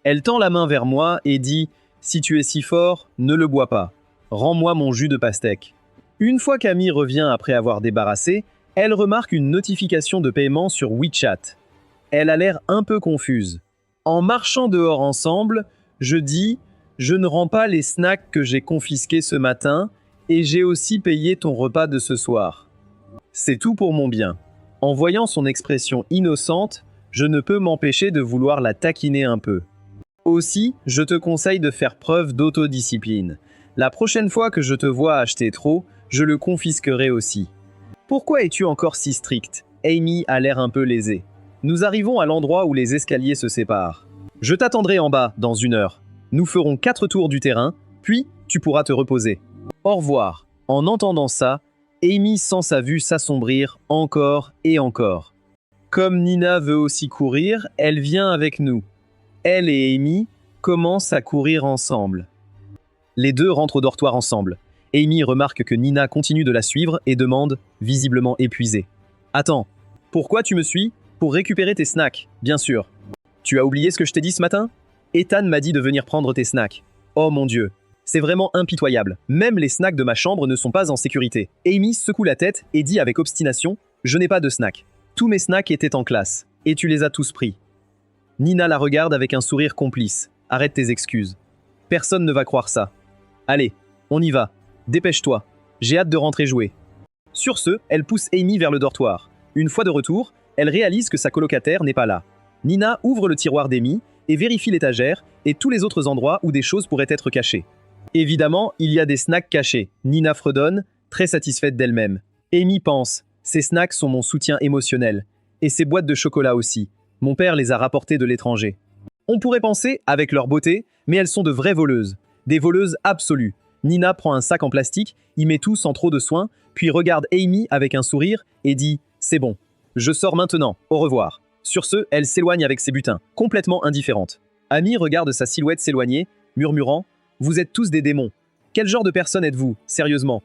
A: Elle tend la main vers moi et dit « Si tu es si fort, ne le bois pas. Rends-moi mon jus de pastèque. » Une fois qu'Amy revient après avoir débarrassé, elle remarque une notification de paiement sur WeChat. Elle a l'air un peu confuse. En marchant dehors ensemble, je dis « Je ne rends pas les snacks que j'ai confisqués ce matin et j'ai aussi payé ton repas de ce soir. C'est tout pour mon bien. » En voyant son expression innocente, je ne peux m'empêcher de vouloir la taquiner un peu. Aussi, je te conseille de faire preuve d'autodiscipline. La prochaine fois que je te vois acheter trop, je le confisquerai aussi. Pourquoi es-tu encore si stricte? Amy a l'air un peu lésée. Nous arrivons à l'endroit où les escaliers se séparent. Je t'attendrai en bas dans 1 heure. Nous ferons 4 tours du terrain, puis tu pourras te reposer. Au revoir. En entendant ça, Amy sent sa vue s'assombrir encore et encore. Comme Nina veut aussi courir, elle vient avec nous. Elle et Amy commencent à courir ensemble. Les deux rentrent au dortoir ensemble. Amy remarque que Nina continue de la suivre et demande, visiblement épuisée. « Attends, pourquoi tu me suis? Pour récupérer tes snacks, bien sûr. Tu as oublié ce que je t'ai dit ce matin? Ethan m'a dit de venir prendre tes snacks. Oh mon Dieu, c'est vraiment impitoyable. Même les snacks de ma chambre ne sont pas en sécurité. » Amy secoue la tête et dit avec obstination, « Je n'ai pas de snacks. Tous mes snacks étaient en classe, et tu les as tous pris. » Nina la regarde avec un sourire complice. « Arrête tes excuses. Personne ne va croire ça. Allez, on y va. Dépêche-toi. J'ai hâte de rentrer jouer. » Sur ce, elle pousse Amy vers le dortoir. Une fois de retour, elle réalise que sa colocataire n'est pas là. Nina ouvre le tiroir d'Amy et vérifie l'étagère et tous les autres endroits où des choses pourraient être cachées. Évidemment, il y a des snacks cachés. Nina fredonne, très satisfaite d'elle-même. Amy pense, ces snacks sont mon soutien émotionnel. Et ces boîtes de chocolat aussi. Mon père les a rapportées de l'étranger. On pourrait penser, avec leur beauté, mais elles sont de vraies voleuses. Des voleuses absolues. Nina prend un sac en plastique, y met tout sans trop de soin, puis regarde Amy avec un sourire et dit « C'est bon. Je sors maintenant. Au revoir. » Sur ce, elle s'éloigne avec ses butins, complètement indifférente. Amy regarde sa silhouette s'éloigner, murmurant « Vous êtes tous des démons. Quel genre de personne êtes-vous, sérieusement ?»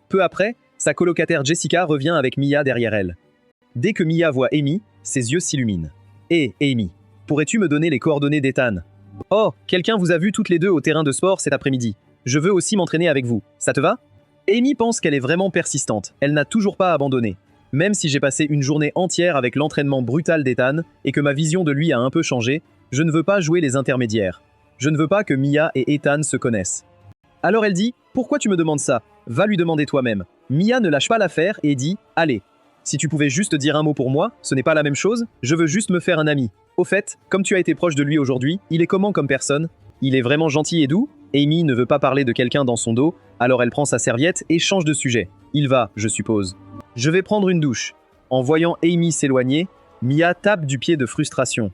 A: Peu après, sa colocataire Jessica revient avec Mia derrière elle. Dès que Mia voit Amy, ses yeux s'illuminent. « Hé, Amy, pourrais-tu me donner les coordonnées d'Ethan? Oh, quelqu'un vous a vu toutes les deux au terrain de sport cet après-midi. Je veux aussi m'entraîner avec vous. Ça te va ?» Amy pense qu'elle est vraiment persistante. Elle n'a toujours pas abandonné. Même si j'ai passé une journée entière avec l'entraînement brutal d'Ethan et que ma vision de lui a un peu changé, je ne veux pas jouer les intermédiaires. Je ne veux pas que Mia et Ethan se connaissent. Alors elle dit « Pourquoi tu me demandes ça? Va lui demander toi-même. » Mia ne lâche pas l'affaire et dit « Allez, si tu pouvais juste dire un mot pour moi, ce n'est pas la même chose, je veux juste me faire un ami. Au fait, comme tu as été proche de lui aujourd'hui, il est comment comme personne? Il est vraiment gentil et doux ?» Amy ne veut pas parler de quelqu'un dans son dos, alors elle prend sa serviette et change de sujet. Il va, je suppose. Je vais prendre une douche. En voyant Amy s'éloigner, Mia tape du pied de frustration.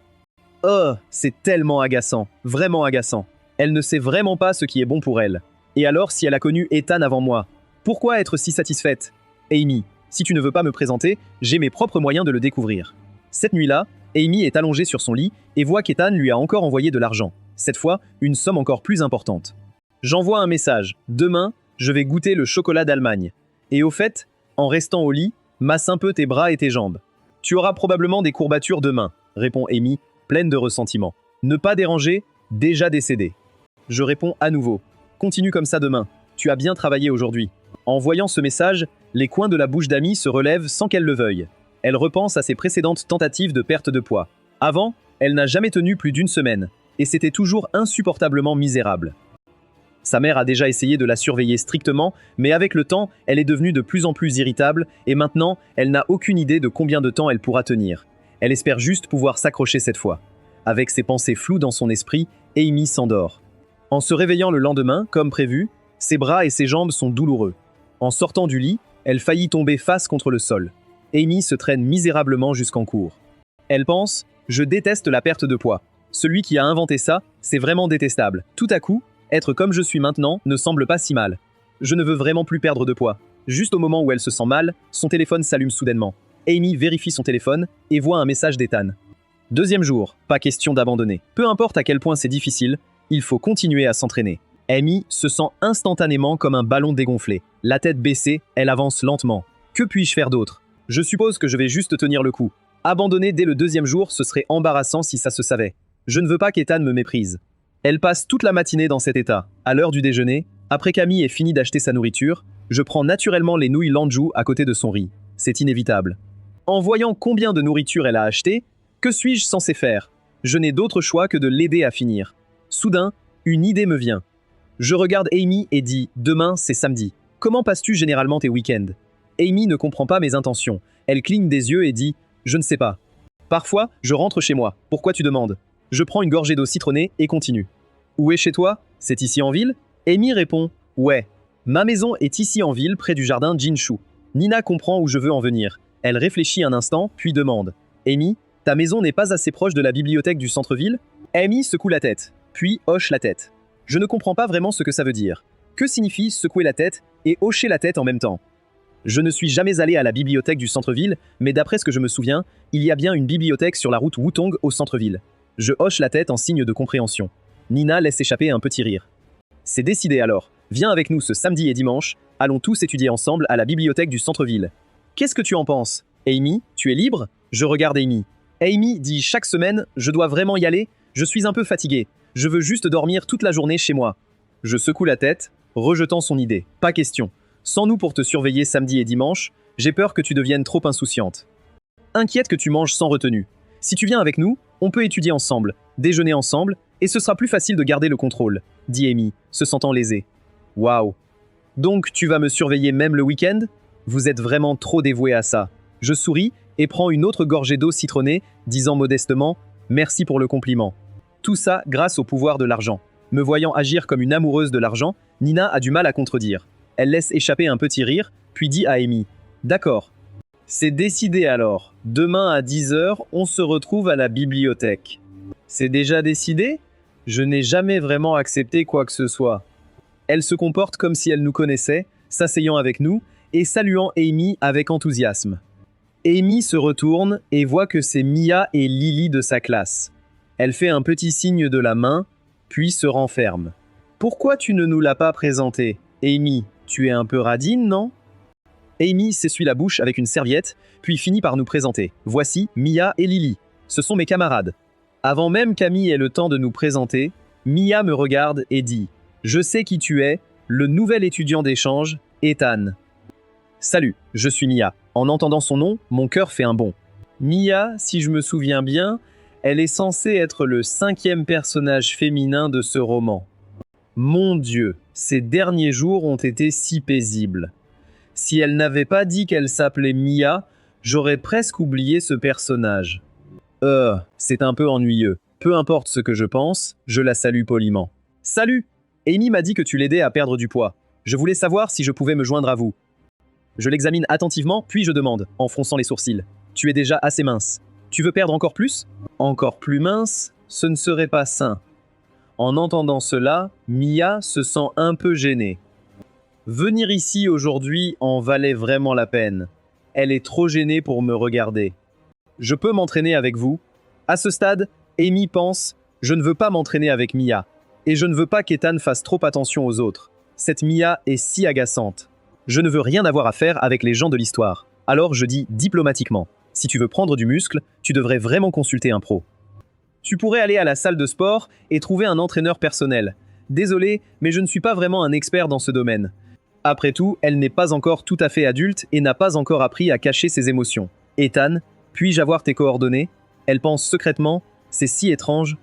A: Oh, c'est tellement agaçant, vraiment agaçant. Elle ne sait vraiment pas ce qui est bon pour elle. Et alors si elle a connu Ethan avant moi? Pourquoi être si satisfaite? Amy, si tu ne veux pas me présenter, j'ai mes propres moyens de le découvrir. Cette nuit-là, Amy est allongée sur son lit et voit qu'Ethan lui a encore envoyé de l'argent. Cette fois, une somme encore plus importante. J'envoie un message. Demain, je vais goûter le chocolat d'Allemagne. Et au fait, en restant au lit, masse un peu tes bras et tes jambes. Tu auras probablement des courbatures demain, répond Amy, pleine de ressentiment. Ne pas déranger, déjà décédé. Je réponds à nouveau. Continue comme ça demain. Tu as bien travaillé aujourd'hui. En voyant ce message, les coins de la bouche d'Amy se relèvent sans qu'elle le veuille. Elle repense à ses précédentes tentatives de perte de poids. Avant, elle n'a jamais tenu plus d'1 semaine. Et c'était toujours insupportablement misérable. Sa mère a déjà essayé de la surveiller strictement, mais avec le temps, elle est devenue de plus en plus irritable, et maintenant, elle n'a aucune idée de combien de temps elle pourra tenir. Elle espère juste pouvoir s'accrocher cette fois. Avec ses pensées floues dans son esprit, Amy s'endort. En se réveillant le lendemain, comme prévu, ses bras et ses jambes sont douloureux. En sortant du lit, elle faillit tomber face contre le sol. Amy se traîne misérablement jusqu'en cours. Elle pense « Je déteste la perte de poids. Celui qui a inventé ça, c'est vraiment détestable. Tout à coup, être comme je suis maintenant ne semble pas si mal. Je ne veux vraiment plus perdre de poids. » Juste au moment où elle se sent mal, son téléphone s'allume soudainement. Amy vérifie son téléphone et voit un message d'Ethan. Deuxième jour, pas question d'abandonner. Peu importe à quel point c'est difficile, il faut continuer à s'entraîner. Amy se sent instantanément comme un ballon dégonflé. La tête baissée, elle avance lentement. Que puis-je faire d'autre? Je suppose que je vais juste tenir le coup. Abandonner dès le deuxième jour, ce serait embarrassant si ça se savait. Je ne veux pas qu'Ethan me méprise. Elle passe toute la matinée dans cet état. À l'heure du déjeuner, après qu'Amy ait fini d'acheter sa nourriture, je prends naturellement les nouilles Lanju à côté de son riz. C'est inévitable. En voyant combien de nourriture elle a acheté, que suis-je censé faire? Je n'ai d'autre choix que de l'aider à finir. Soudain, une idée me vient. Je regarde Amy et dis « Demain, c'est samedi. Comment passes-tu généralement tes week-ends » Amy ne comprend pas mes intentions. Elle cligne des yeux et dit « Je ne sais pas. Parfois, je rentre chez moi. Pourquoi tu demandes ?» Je prends une gorgée d'eau citronnée et continue. « Où est chez toi? C'est ici en ville ?» Amy répond « Ouais. Ma maison est ici en ville, près du jardin Jinshu. » Nina comprend où je veux en venir. Elle réfléchit un instant, puis demande « Amy, ta maison n'est pas assez proche de la bibliothèque du centre-ville ?» Amy secoue la tête, puis hoche la tête. Je ne comprends pas vraiment ce que ça veut dire. Que signifie secouer la tête et hocher la tête en même temps? Je ne suis jamais allé à la bibliothèque du centre-ville, mais d'après ce que je me souviens, il y a bien une bibliothèque sur la route Wutong au centre-ville. Je hoche la tête en signe de compréhension. Nina laisse échapper un petit rire. C'est décidé alors. Viens avec nous ce samedi et dimanche, allons tous étudier ensemble à la bibliothèque du centre-ville. Qu'est-ce que tu en penses? Amy, tu es libre? Je regarde Amy. Amy dit chaque semaine, je dois vraiment y aller, je suis un peu fatiguée. Je veux juste dormir toute la journée chez moi. Je secoue la tête, rejetant son idée. Pas question. Sans nous pour te surveiller samedi et dimanche, j'ai peur que tu deviennes trop insouciante. Inquiète que tu manges sans retenue. Si tu viens avec nous, on peut étudier ensemble, déjeuner ensemble, et ce sera plus facile de garder le contrôle, dit Amy, se sentant lésée. Waouh. Donc tu vas me surveiller même le week-end? Vous êtes vraiment trop dévoué à ça. Je souris et prends une autre gorgée d'eau citronnée, disant modestement « Merci pour le compliment ». Tout ça grâce au pouvoir de l'argent. Me voyant agir comme une amoureuse de l'argent, Nina a du mal à contredire. Elle laisse échapper un petit rire, puis dit à Amy « D'accord. C'est décidé alors. Demain à 10h, on se retrouve à la bibliothèque. » C'est déjà décidé? Je n'ai jamais vraiment accepté quoi que ce soit. Elle se comporte comme si elle nous connaissait, s'asseyant avec nous et saluant Amy avec enthousiasme. Amy se retourne et voit que c'est Mia et Lily de sa classe. Elle fait un petit signe de la main, puis se renferme. « Pourquoi tu ne nous l'as pas présenté? Amy, tu es un peu radine, non ?» Amy s'essuie la bouche avec une serviette, puis finit par nous présenter. « Voici Mia et Lily. Ce sont mes camarades. » Avant même qu'Amy ait le temps de nous présenter, Mia me regarde et dit « Je sais qui tu es, le nouvel étudiant d'échange, Ethan. » Salut, je suis Mia. En entendant son nom, mon cœur fait un bond. Mia, si je me souviens bien, elle est censée être le 5e personnage féminin de ce roman. Mon Dieu, ces derniers jours ont été si paisibles. Si elle n'avait pas dit qu'elle s'appelait Mia, j'aurais presque oublié ce personnage. C'est un peu ennuyeux. Peu importe ce que je pense, je la salue poliment. Salut! Amy m'a dit que tu l'aidais à perdre du poids. Je voulais savoir si je pouvais me joindre à vous. Je l'examine attentivement, puis je demande, en fronçant les sourcils. Tu es déjà assez mince. Tu veux perdre encore plus? Encore plus mince? Ce ne serait pas sain. En entendant cela, Mia se sent un peu gênée. Venir ici aujourd'hui en valait vraiment la peine. Elle est trop gênée pour me regarder. Je peux m'entraîner avec vous? À ce stade, Amy pense « Je ne veux pas m'entraîner avec Mia. Et je ne veux pas qu'Ethan fasse trop attention aux autres. Cette Mia est si agaçante. Je ne veux rien avoir à faire avec les gens de l'histoire. Alors je dis diplomatiquement « Si tu veux prendre du muscle, tu devrais vraiment consulter un pro. Tu pourrais aller à la salle de sport et trouver un entraîneur personnel. Désolé, mais je ne suis pas vraiment un expert dans ce domaine. Après tout, elle n'est pas encore tout à fait adulte et n'a pas encore appris à cacher ses émotions. Ethan, puis-je avoir tes coordonnées? Elle pense secrètement, c'est si étrange.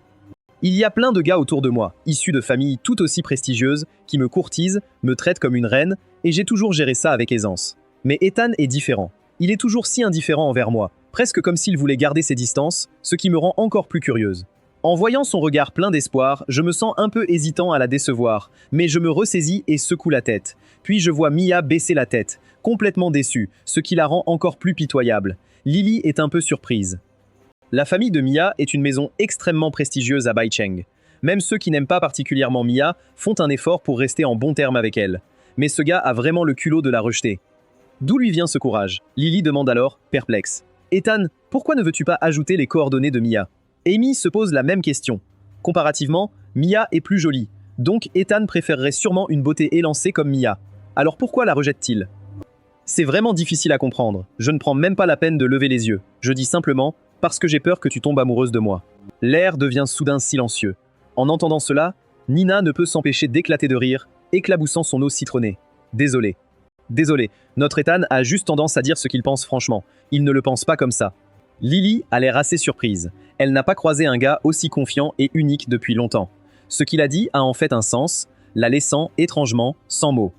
A: Il y a plein de gars autour de moi, issus de familles tout aussi prestigieuses, qui me courtisent, me traitent comme une reine, et j'ai toujours géré ça avec aisance. Mais Ethan est différent. Il est toujours si indifférent envers moi. presque comme s'il voulait garder ses distances, ce qui me rend encore plus curieuse. En voyant son regard plein d'espoir, je me sens un peu hésitant à la décevoir, mais je me ressaisis et secoue la tête. Puis je vois Mia baisser la tête, complètement déçue, ce qui la rend encore plus pitoyable. Lily est un peu surprise. La famille de Mia est une maison extrêmement prestigieuse à Baicheng. Même ceux qui n'aiment pas particulièrement Mia font un effort pour rester en bon terme avec elle. Mais ce gars a vraiment le culot de la rejeter. D'où lui vient ce courage? Lily demande alors, perplexe. Ethan, pourquoi ne veux-tu pas ajouter les coordonnées de Mia? Amy se pose la même question. Comparativement, Mia est plus jolie, donc Ethan préférerait sûrement une beauté élancée comme Mia. Alors pourquoi la rejette-t-il? C'est vraiment difficile à comprendre. Je ne prends même pas la peine de lever les yeux. Je dis simplement « parce que j'ai peur que tu tombes amoureuse de moi ». L'air devient soudain silencieux. En entendant cela, Nina ne peut s'empêcher d'éclater de rire, éclaboussant son eau citronnée. Désolé. Désolé, notre Ethan a juste tendance à dire ce qu'il pense franchement. Il ne le pense pas comme ça. Lily a l'air assez surprise. Elle n'a pas croisé un gars aussi confiant et unique depuis longtemps. Ce qu'il a dit a en fait un sens, la laissant étrangement sans mots.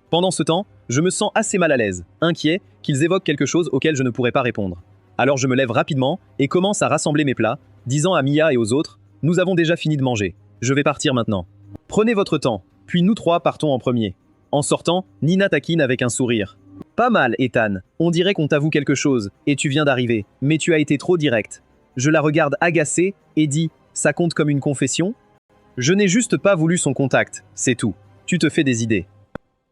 A: Pendant ce temps, je me sens assez mal à l'aise, inquiet qu'ils évoquent quelque chose auquel je ne pourrais pas répondre. Alors je me lève rapidement et commence à rassembler mes plats, disant à Mia et aux autres « Nous avons déjà fini de manger. Je vais partir maintenant. Prenez votre temps, puis nous trois partons en premier. » En sortant, Nina taquine avec un sourire. Pas mal, Ethan. On dirait qu'on t'avoue quelque chose, et tu viens d'arriver, mais tu as été trop direct. Je la regarde agacée et dis « Ça compte comme une confession ?» Je n'ai juste pas voulu son contact, c'est tout. Tu te fais des idées.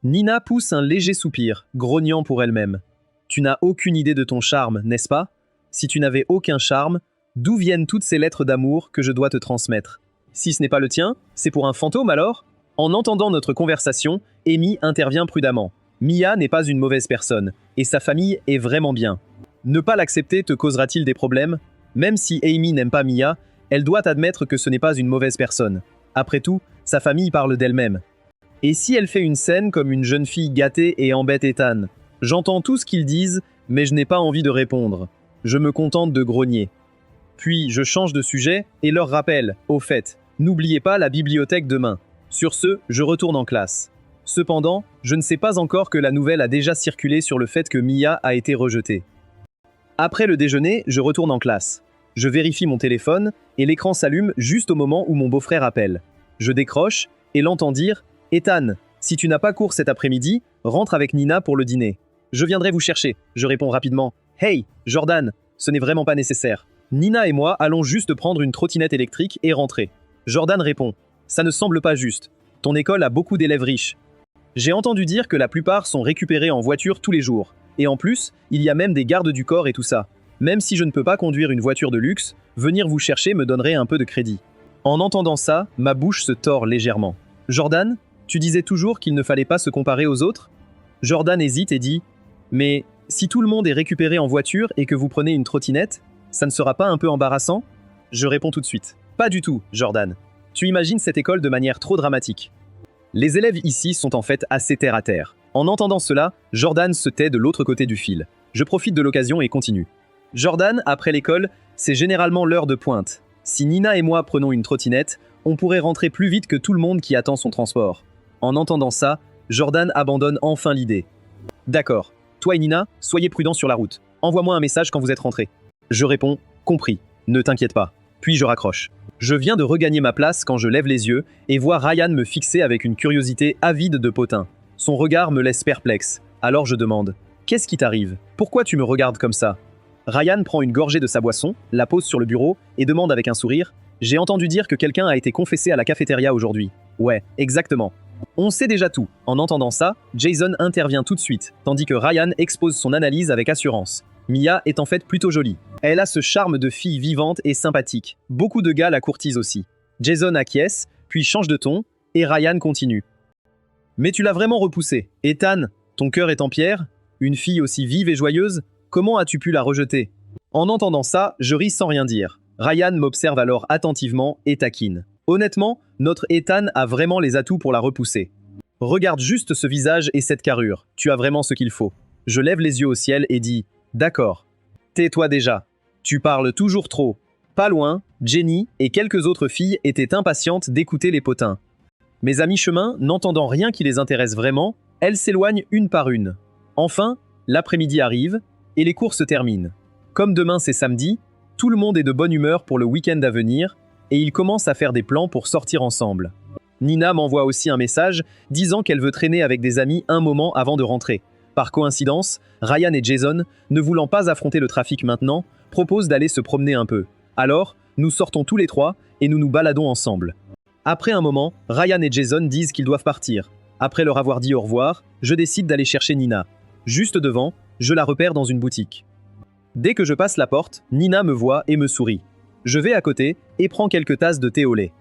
A: Nina pousse un léger soupir, grognant pour elle-même. Tu n'as aucune idée de ton charme, n'est-ce pas? Si tu n'avais aucun charme, d'où viennent toutes ces lettres d'amour que je dois te transmettre? Si ce n'est pas le tien, c'est pour un fantôme alors? En entendant notre conversation, Amy intervient prudemment. Mia n'est pas une mauvaise personne, et sa famille est vraiment bien. Ne pas l'accepter te causera-t-il des problèmes? Même si Amy n'aime pas Mia, elle doit admettre que ce n'est pas une mauvaise personne. Après tout, sa famille parle d'elle-même. Et si elle fait une scène comme une jeune fille gâtée et embête Ethan? J'entends tout ce qu'ils disent, mais je n'ai pas envie de répondre. Je me contente de grogner. Puis je change de sujet et leur rappelle, au fait, n'oubliez pas la bibliothèque demain. Sur ce, je retourne en classe. Cependant, je ne sais pas encore que la nouvelle a déjà circulé sur le fait que Mia a été rejetée. Après le déjeuner, je retourne en classe. Je vérifie mon téléphone et l'écran s'allume juste au moment où mon beau-frère appelle. Je décroche et l'entends dire « Ethan, si tu n'as pas cours cet après-midi, rentre avec Nina pour le dîner. Je viendrai vous chercher. » Je réponds rapidement « Hey, Jordan, ce n'est vraiment pas nécessaire. Nina et moi allons juste prendre une trottinette électrique et rentrer. » Jordan répond « Ça ne semble pas juste. Ton école a beaucoup d'élèves riches. J'ai entendu dire que la plupart sont récupérés en voiture tous les jours. Et en plus, il y a même des gardes du corps et tout ça. Même si je ne peux pas conduire une voiture de luxe, venir vous chercher me donnerait un peu de crédit. » En entendant ça, ma bouche se tord légèrement. « Jordan, tu disais toujours qu'il ne fallait pas se comparer aux autres ?» Jordan hésite et dit « Mais si tout le monde est récupéré en voiture et que vous prenez une trottinette, ça ne sera pas un peu embarrassant ?» Je réponds tout de suite « Pas du tout, Jordan. Tu imagines cette école de manière trop dramatique. Les élèves ici sont en fait assez terre à terre. » En entendant cela, Jordan se tait de l'autre côté du fil. Je profite de l'occasion et continue. « Jordan, après l'école, c'est généralement l'heure de pointe. Si Nina et moi prenons une trottinette, on pourrait rentrer plus vite que tout le monde qui attend son transport. » En entendant ça, Jordan abandonne enfin l'idée. « D'accord. Toi et Nina, soyez prudents sur la route. Envoie-moi un message quand vous êtes rentrés. » Je réponds « Compris. Ne t'inquiète pas. » Puis je raccroche. Je viens de regagner ma place quand je lève les yeux et vois Ryan me fixer avec une curiosité avide de potin. Son regard me laisse perplexe. Alors je demande « Qu'est-ce qui t'arrive? Pourquoi tu me regardes comme ça ?» Ryan prend une gorgée de sa boisson, la pose sur le bureau et demande avec un sourire « J'ai entendu dire que quelqu'un a été confessé à la cafétéria aujourd'hui. » Ouais, exactement. On sait déjà tout. En entendant ça, Jason intervient tout de suite, tandis que Ryan expose son analyse avec assurance. Mia est en fait plutôt jolie. Elle a ce charme de fille vivante et sympathique. Beaucoup de gars la courtisent aussi. Jason acquiesce, puis change de ton, et Ryan continue. « Mais tu l'as vraiment repoussée. Ethan, ton cœur est en pierre? Une fille aussi vive et joyeuse? Comment as-tu pu la rejeter ?» En entendant ça, je ris sans rien dire. Ryan m'observe alors attentivement et taquine. Honnêtement, notre Ethan a vraiment les atouts pour la repousser. Regarde juste ce visage et cette carrure. Tu as vraiment ce qu'il faut. Je lève les yeux au ciel et dis « D'accord. Tais-toi déjà. Tu parles toujours trop. » Pas loin, Jenny et quelques autres filles étaient impatientes d'écouter les potins. Mais à mi-chemin, n'entendant rien qui les intéresse vraiment, elles s'éloignent une par une. Enfin, l'après-midi arrive et les cours se terminent. Comme demain c'est samedi, tout le monde est de bonne humeur pour le week-end à venir et ils commencent à faire des plans pour sortir ensemble. Nina m'envoie aussi un message disant qu'elle veut traîner avec des amis un moment avant de rentrer. Par coïncidence, Ryan et Jason, ne voulant pas affronter le trafic maintenant, proposent d'aller se promener un peu. Alors, nous sortons tous les trois et nous nous baladons ensemble. Après un moment, Ryan et Jason disent qu'ils doivent partir. Après leur avoir dit au revoir, je décide d'aller chercher Nina. Juste devant, je la repère dans une boutique. Dès que je passe la porte, Nina me voit et me sourit. Je vais à côté et prends quelques tasses de thé au lait.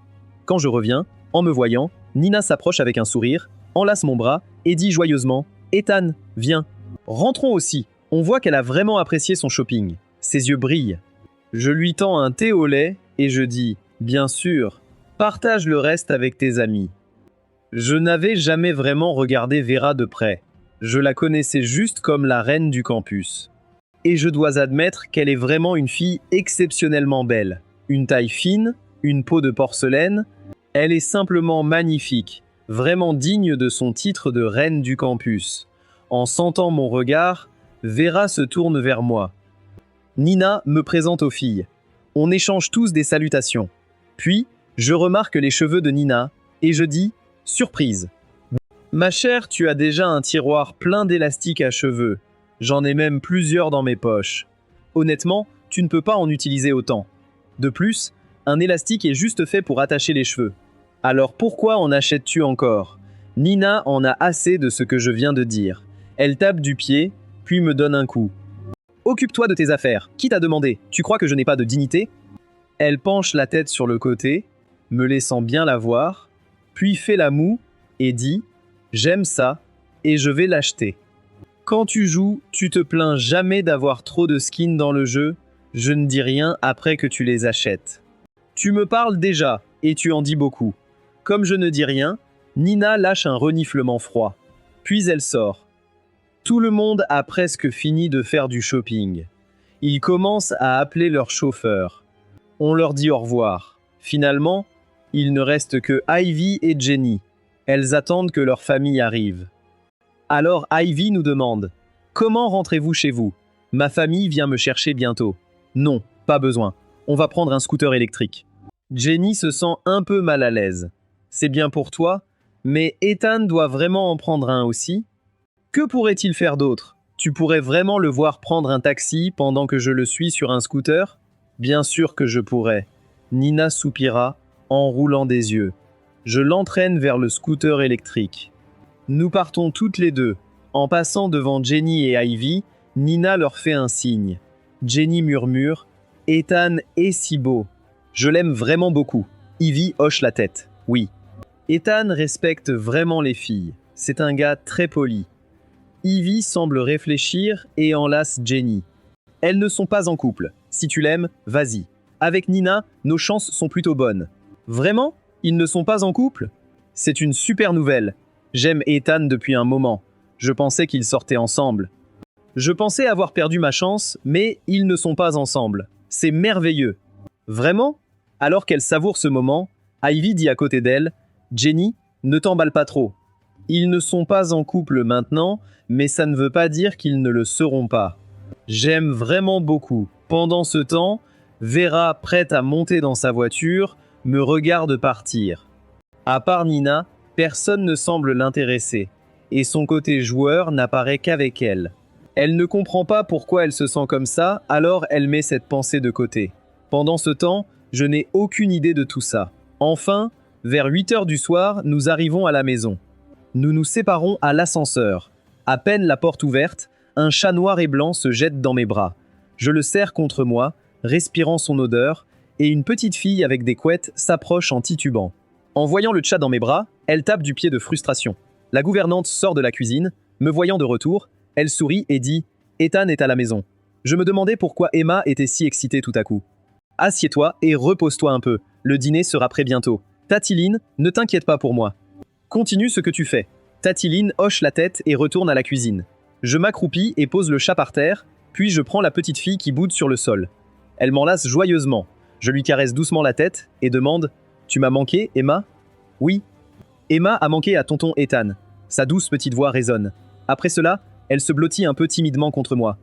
A: Quand je reviens, en me voyant, Nina s'approche avec un sourire, enlace mon bras et dit joyeusement « Ethan, viens. Rentrons aussi. » On voit qu'elle a vraiment apprécié son shopping. Ses yeux brillent. Je lui tends un thé au lait et je dis « Bien sûr, partage le reste avec tes amis. » Je n'avais jamais vraiment regardé Vera de près. Je la connaissais juste comme la reine du campus. Et je dois admettre qu'elle est vraiment une fille exceptionnellement belle. Une taille fine, une peau de porcelaine. Elle est simplement magnifique, vraiment digne de son titre de reine du campus. En sentant mon regard, Vera se tourne vers moi. Nina me présente aux filles. On échange tous des salutations. Puis, je remarque les cheveux de Nina et je dis « Surprise !» Ma chère, tu as déjà un tiroir plein d'élastiques à cheveux. J'en ai même plusieurs dans mes poches. Honnêtement, tu ne peux pas en utiliser autant. De plus, un élastique est juste fait pour attacher les cheveux. Alors pourquoi en achètes-tu encore? Nina en a assez de ce que je viens de dire. Elle tape du pied, puis me donne un coup. Occupe-toi de tes affaires. Qui t'a demandé? Tu crois que je n'ai pas de dignité? Elle penche la tête sur le côté, me laissant bien la voir, puis fait la moue et dit « J'aime ça et je vais l'acheter. » Quand tu joues, tu te plains jamais d'avoir trop de skins dans le jeu. Je ne dis rien après que tu les achètes. Tu me parles déjà et tu en dis beaucoup. Comme je ne dis rien, Nina lâche un reniflement froid. Puis elle sort. Tout le monde a presque fini de faire du shopping. Ils commencent à appeler leur chauffeur. On leur dit au revoir. Finalement, il ne reste que Ivy et Jenny. Elles attendent que leur famille arrive. Alors Ivy nous demande « Comment rentrez-vous chez vous? Ma famille vient me chercher bientôt. » Non, pas besoin. On va prendre un scooter électrique. Jenny se sent un peu mal à l'aise. C'est bien pour toi, mais Ethan doit vraiment en prendre un aussi. Que pourrait-il faire d'autre? Tu pourrais vraiment le voir prendre un taxi pendant que je le suis sur un scooter? Bien sûr que je pourrais. Nina soupira en roulant des yeux. Je l'entraîne vers le scooter électrique. Nous partons toutes les deux. En passant devant Jenny et Ivy, Nina leur fait un signe. Jenny murmure « Ethan est si beau. Je l'aime vraiment beaucoup. » Ivy hoche la tête. Oui. Ethan respecte vraiment les filles. C'est un gars très poli. Ivy semble réfléchir et enlace Jenny. Elles ne sont pas en couple. Si tu l'aimes, vas-y. Avec Nina, nos chances sont plutôt bonnes. Vraiment? Ils ne sont pas en couple? C'est une super nouvelle. J'aime Ethan depuis un moment. Je pensais qu'ils sortaient ensemble. Je pensais avoir perdu ma chance, mais ils ne sont pas ensemble. C'est merveilleux. Vraiment? Alors qu'elle savoure ce moment, Ivy dit à côté d'elle « Jenny, ne t'emballe pas trop. Ils ne sont pas en couple maintenant, mais ça ne veut pas dire qu'ils ne le seront pas. J'aime vraiment beaucoup. » Pendant ce temps, Vera, prête à monter dans sa voiture, me regarde partir. À part Nina, personne ne semble l'intéresser, et son côté joueur n'apparaît qu'avec elle. Elle ne comprend pas pourquoi elle se sent comme ça, alors elle met cette pensée de côté. Pendant ce temps, je n'ai aucune idée de tout ça. Enfin, vers 8 heures du soir, nous arrivons à la maison. Nous nous séparons à l'ascenseur. À peine la porte ouverte, un chat noir et blanc se jette dans mes bras. Je le serre contre moi, respirant son odeur, et une petite fille avec des couettes s'approche en titubant. En voyant le chat dans mes bras, elle tape du pied de frustration. La gouvernante sort de la cuisine, me voyant de retour, elle sourit et dit « Ethan est à la maison. » Je me demandais pourquoi Emma était si excitée tout à coup. « Assieds-toi et repose-toi un peu, le dîner sera prêt bientôt. Tatiline, ne t'inquiète pas pour moi. Continue ce que tu fais. » Tatiline hoche la tête et retourne à la cuisine. Je m'accroupis et pose le chat par terre, puis je prends la petite fille qui boude sur le sol. Elle m'enlace joyeusement. Je lui caresse doucement la tête et demande « Tu m'as manqué, Emma ?»« Oui. » Emma a manqué à tonton Ethan. Sa douce petite voix résonne. Après cela, elle se blottit un peu timidement contre moi.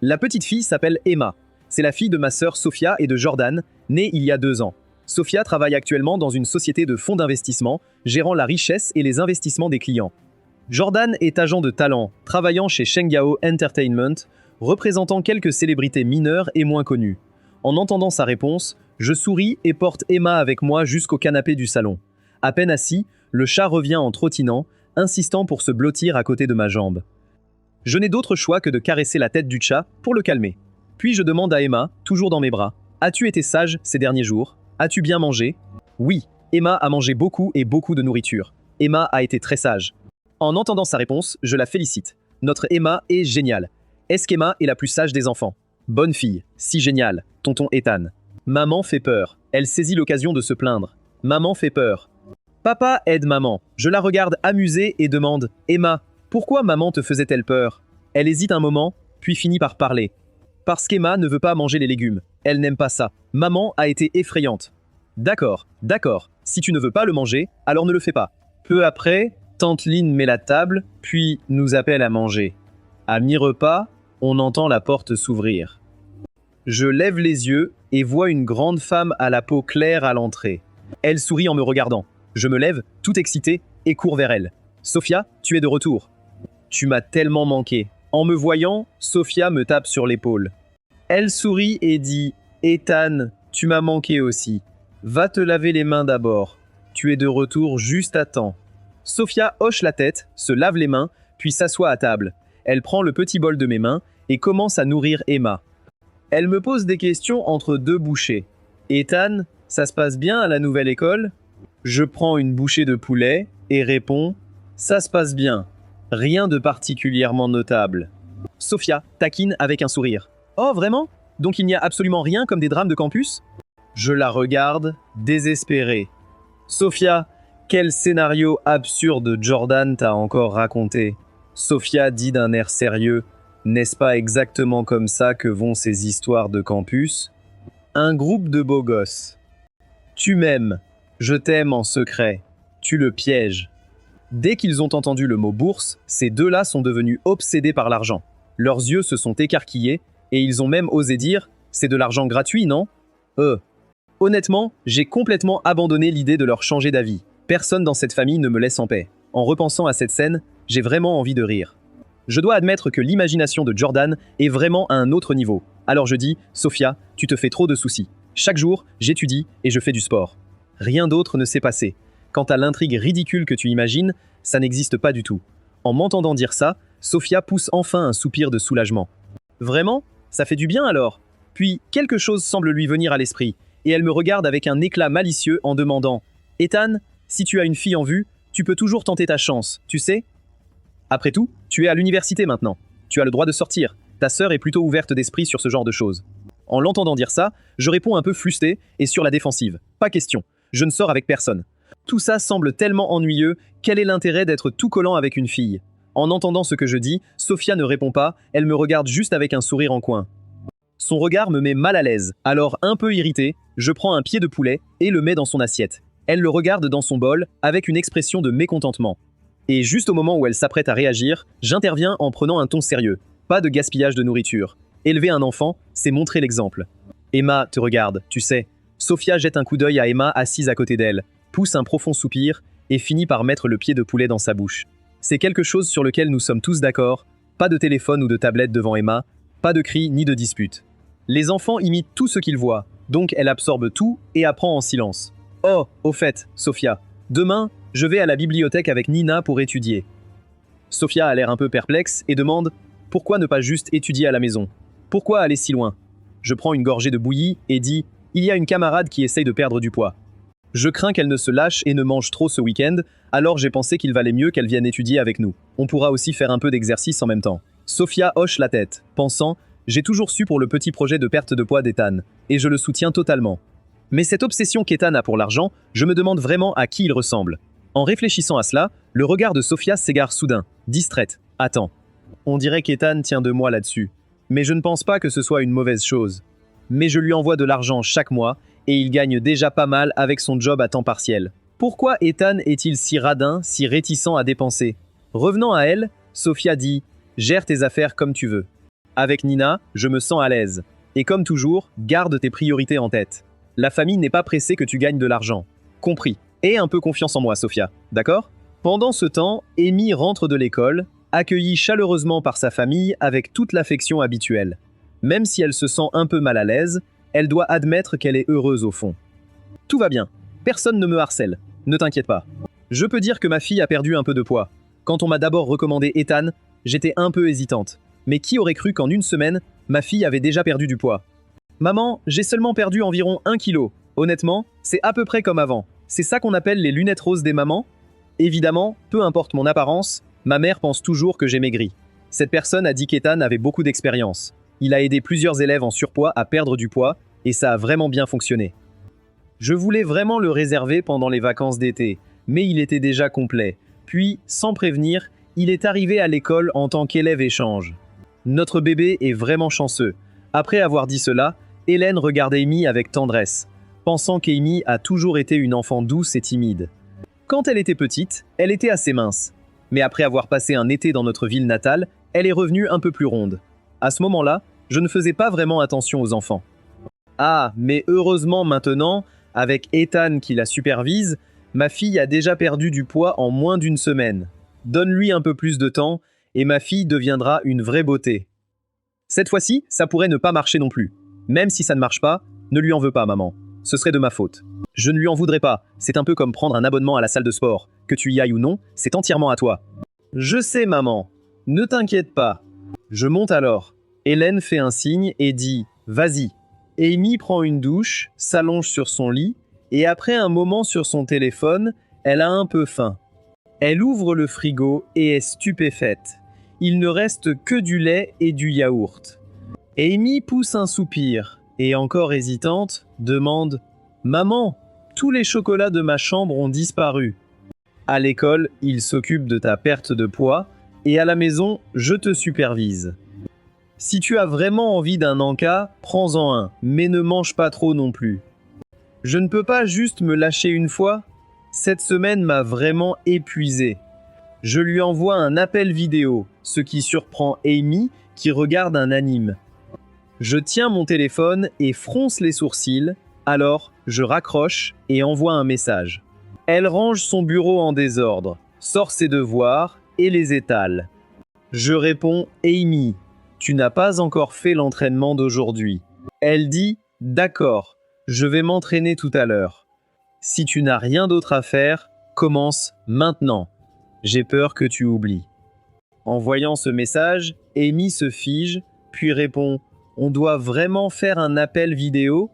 A: La petite fille s'appelle Emma. C'est la fille de ma sœur Sophia et de Jordan, née il y a 2 ans. Sophia travaille actuellement dans une société de fonds d'investissement, gérant la richesse et les investissements des clients. Jordan est agent de talent, travaillant chez Shengao Entertainment, représentant quelques célébrités mineures et moins connues. En entendant sa réponse, je souris et porte Emma avec moi jusqu'au canapé du salon. À peine assis, le chat revient en trottinant, insistant pour se blottir à côté de ma jambe. Je n'ai d'autre choix que de caresser la tête du chat pour le calmer. Puis je demande à Emma, toujours dans mes bras, « As-tu été sage ces derniers jours? As-tu bien mangé ?» Oui, Emma a mangé beaucoup et beaucoup de nourriture. Emma a été très sage. En entendant sa réponse, je la félicite. Notre Emma est géniale. Est-ce qu'Emma est la plus sage des enfants? Bonne fille, si géniale, tonton Ethan. Maman fait peur. Elle saisit l'occasion de se plaindre. Maman fait peur. Papa aide maman. Je la regarde amusée et demande « Emma, pourquoi maman te faisait-elle peur ?» Elle hésite un moment, puis finit par parler. Parce qu'Emma ne veut pas manger les légumes. Elle n'aime pas ça. Maman a été effrayante. D'accord, d'accord. Si tu ne veux pas le manger, alors ne le fais pas. Peu après, tante Lynn met la table, puis nous appelle à manger. À mi-repas, on entend la porte s'ouvrir. Je lève les yeux et vois une grande femme à la peau claire à l'entrée. Elle sourit en me regardant. Je me lève, tout excité, et cours vers elle. Sophia, tu es de retour. Tu m'as tellement manqué. En me voyant, Sophia me tape sur l'épaule. Elle sourit et dit « Ethan, tu m'as manqué aussi. Va te laver les mains d'abord. Tu es de retour juste à temps. » Sophia hoche la tête, se lave les mains, puis s'assoit à table. Elle prend le petit bol de mes mains et commence à nourrir Emma. Elle me pose des questions entre 2 bouchées. « Ethan, ça se passe bien à la nouvelle école ?» Je prends une bouchée de poulet et réponds « Ça se passe bien. Rien de particulièrement notable. » Sophia taquine avec un sourire. « Oh, vraiment? Donc il n'y a absolument rien comme des drames de campus ?» Je la regarde, désespérée. « Sophia, quel scénario absurde Jordan t'a encore raconté ?» Sophia dit d'un air sérieux. « N'est-ce pas exactement comme ça que vont ces histoires de campus? Un groupe de beaux gosses. Tu m'aimes. Je t'aime en secret. Tu le pièges. » Dès qu'ils ont entendu le mot bourse, ces deux-là sont devenus obsédés par l'argent. Leurs yeux se sont écarquillés et ils ont même osé dire « C'est de l'argent gratuit, non ?» Honnêtement, j'ai complètement abandonné l'idée de leur changer d'avis. Personne dans cette famille ne me laisse en paix. En repensant à cette scène, j'ai vraiment envie de rire. Je dois admettre que l'imagination de Jordan est vraiment à un autre niveau. Alors je dis « Sophia, tu te fais trop de soucis. Chaque jour, j'étudie et je fais du sport. Rien d'autre ne s'est passé. Quant à l'intrigue ridicule que tu imagines, ça n'existe pas du tout. » En m'entendant dire ça, Sophia pousse enfin un soupir de soulagement. « Vraiment? Ça fait du bien alors ?» Puis quelque chose semble lui venir à l'esprit, et elle me regarde avec un éclat malicieux en demandant « Ethan, si tu as une fille en vue, tu peux toujours tenter ta chance, tu sais ? Après tout, tu es à l'université maintenant. Tu as le droit de sortir. Ta sœur est plutôt ouverte d'esprit sur ce genre de choses. » En l'entendant dire ça, je réponds un peu frustré et sur la défensive. Pas question, je ne sors avec personne. Tout ça semble tellement ennuyeux, quel est l'intérêt d'être tout collant avec une fille? En entendant ce que je dis, Sophia ne répond pas, elle me regarde juste avec un sourire en coin. Son regard me met mal à l'aise, alors un peu irrité, je prends un pied de poulet et le mets dans son assiette. Elle le regarde dans son bol avec une expression de mécontentement. Et juste au moment où elle s'apprête à réagir, j'interviens en prenant un ton sérieux. Pas de gaspillage de nourriture. Élever un enfant, c'est montrer l'exemple. Emma te regarde, tu sais. Sophia jette un coup d'œil à Emma assise à côté d'elle, pousse un profond soupir et finit par mettre le pied de poulet dans sa bouche. C'est quelque chose sur lequel nous sommes tous d'accord. Pas de téléphone ou de tablette devant Emma, pas de cris ni de disputes. Les enfants imitent tout ce qu'ils voient, donc elle absorbe tout et apprend en silence. Oh, au fait, Sophia, demain, je vais à la bibliothèque avec Nina pour étudier. Sophia a l'air un peu perplexe et demande « Pourquoi ne pas juste étudier à la maison? Pourquoi aller si loin ?» Je prends une gorgée de bouillie et dis « Il y a une camarade qui essaye de perdre du poids. Je crains qu'elle ne se lâche et ne mange trop ce week-end, alors j'ai pensé qu'il valait mieux qu'elle vienne étudier avec nous. On pourra aussi faire un peu d'exercice en même temps. » Sophia hoche la tête, pensant « J'ai toujours su pour le petit projet de perte de poids d'Ethan, et je le soutiens totalement. Mais cette obsession qu'Ethan a pour l'argent, je me demande vraiment à qui il ressemble. » En réfléchissant à cela, le regard de Sophia s'égare soudain, distraite. « Attends, on dirait qu'Ethan tient de moi là-dessus. Mais je ne pense pas que ce soit une mauvaise chose. Mais je lui envoie de l'argent chaque mois, et il gagne déjà pas mal avec son job à temps partiel. Pourquoi Ethan est-il si radin, si réticent à dépenser? Revenant à elle, Sophia dit « Gère tes affaires comme tu veux. » Avec Nina, je me sens à l'aise. Et comme toujours, garde tes priorités en tête. La famille n'est pas pressée que tu gagnes de l'argent. Compris. Et un peu confiance en moi, Sophia. D'accord? Pendant ce temps, Amy rentre de l'école, accueillie chaleureusement par sa famille avec toute l'affection habituelle. Même si elle se sent un peu mal à l'aise, elle doit admettre qu'elle est heureuse au fond. Tout va bien. Personne ne me harcèle. Ne t'inquiète pas. Je peux dire que ma fille a perdu un peu de poids. Quand on m'a d'abord recommandé Ethan, j'étais un peu hésitante. Mais qui aurait cru qu'en une semaine, ma fille avait déjà perdu du poids? Maman, j'ai seulement perdu environ 1 kilo. Honnêtement, c'est à peu près comme avant. C'est ça qu'on appelle les lunettes roses des mamans? Évidemment, peu importe mon apparence, ma mère pense toujours que j'ai maigri. Cette personne a dit qu'Ethan avait beaucoup d'expérience. Il a aidé plusieurs élèves en surpoids à perdre du poids et ça a vraiment bien fonctionné. Je voulais vraiment le réserver pendant les vacances d'été, mais il était déjà complet. Puis, sans prévenir, il est arrivé à l'école en tant qu'élève échange. Notre bébé est vraiment chanceux. Après avoir dit cela, Hélène regarde Amy avec tendresse, pensant qu'Amy a toujours été une enfant douce et timide. Quand elle était petite, elle était assez mince. Mais après avoir passé un été dans notre ville natale, elle est revenue un peu plus ronde. À ce moment-là, je ne faisais pas vraiment attention aux enfants. Ah, mais heureusement maintenant, avec Ethan qui la supervise, ma fille a déjà perdu du poids en moins d'une semaine. Donne-lui un peu plus de temps et ma fille deviendra une vraie beauté. Cette fois-ci, ça pourrait ne pas marcher non plus. Même si ça ne marche pas, ne lui en veux pas, maman. Ce serait de ma faute. Je ne lui en voudrais pas. C'est un peu comme prendre un abonnement à la salle de sport. Que tu y ailles ou non, c'est entièrement à toi. Je sais, maman. Ne t'inquiète pas. Je monte alors. Hélène fait un signe et dit « Vas-y ». Amy prend une douche, s'allonge sur son lit, et après un moment sur son téléphone, elle a un peu faim. Elle ouvre le frigo et est stupéfaite. Il ne reste que du lait et du yaourt. Amy pousse un soupir, et encore hésitante, demande « Maman, tous les chocolats de ma chambre ont disparu. À l'école, ils s'occupent de ta perte de poids, et à la maison, je te supervise. Si tu as vraiment envie d'un encas, prends-en un, mais ne mange pas trop non plus. Je ne peux pas juste me lâcher une fois? Cette semaine m'a vraiment épuisé. Je lui envoie un appel vidéo, ce qui surprend Amy qui regarde un anime. Je tiens mon téléphone et fronce les sourcils, alors je raccroche et envoie un message. Elle range son bureau en désordre, sort ses devoirs et les étale. Je réponds « Amy, tu n'as pas encore fait l'entraînement d'aujourd'hui. » Elle dit « D'accord, je vais m'entraîner tout à l'heure. Si tu n'as rien d'autre à faire, commence maintenant. J'ai peur que tu oublies. » En voyant ce message, Amy se fige, puis répond « On doit vraiment faire un appel vidéo ?»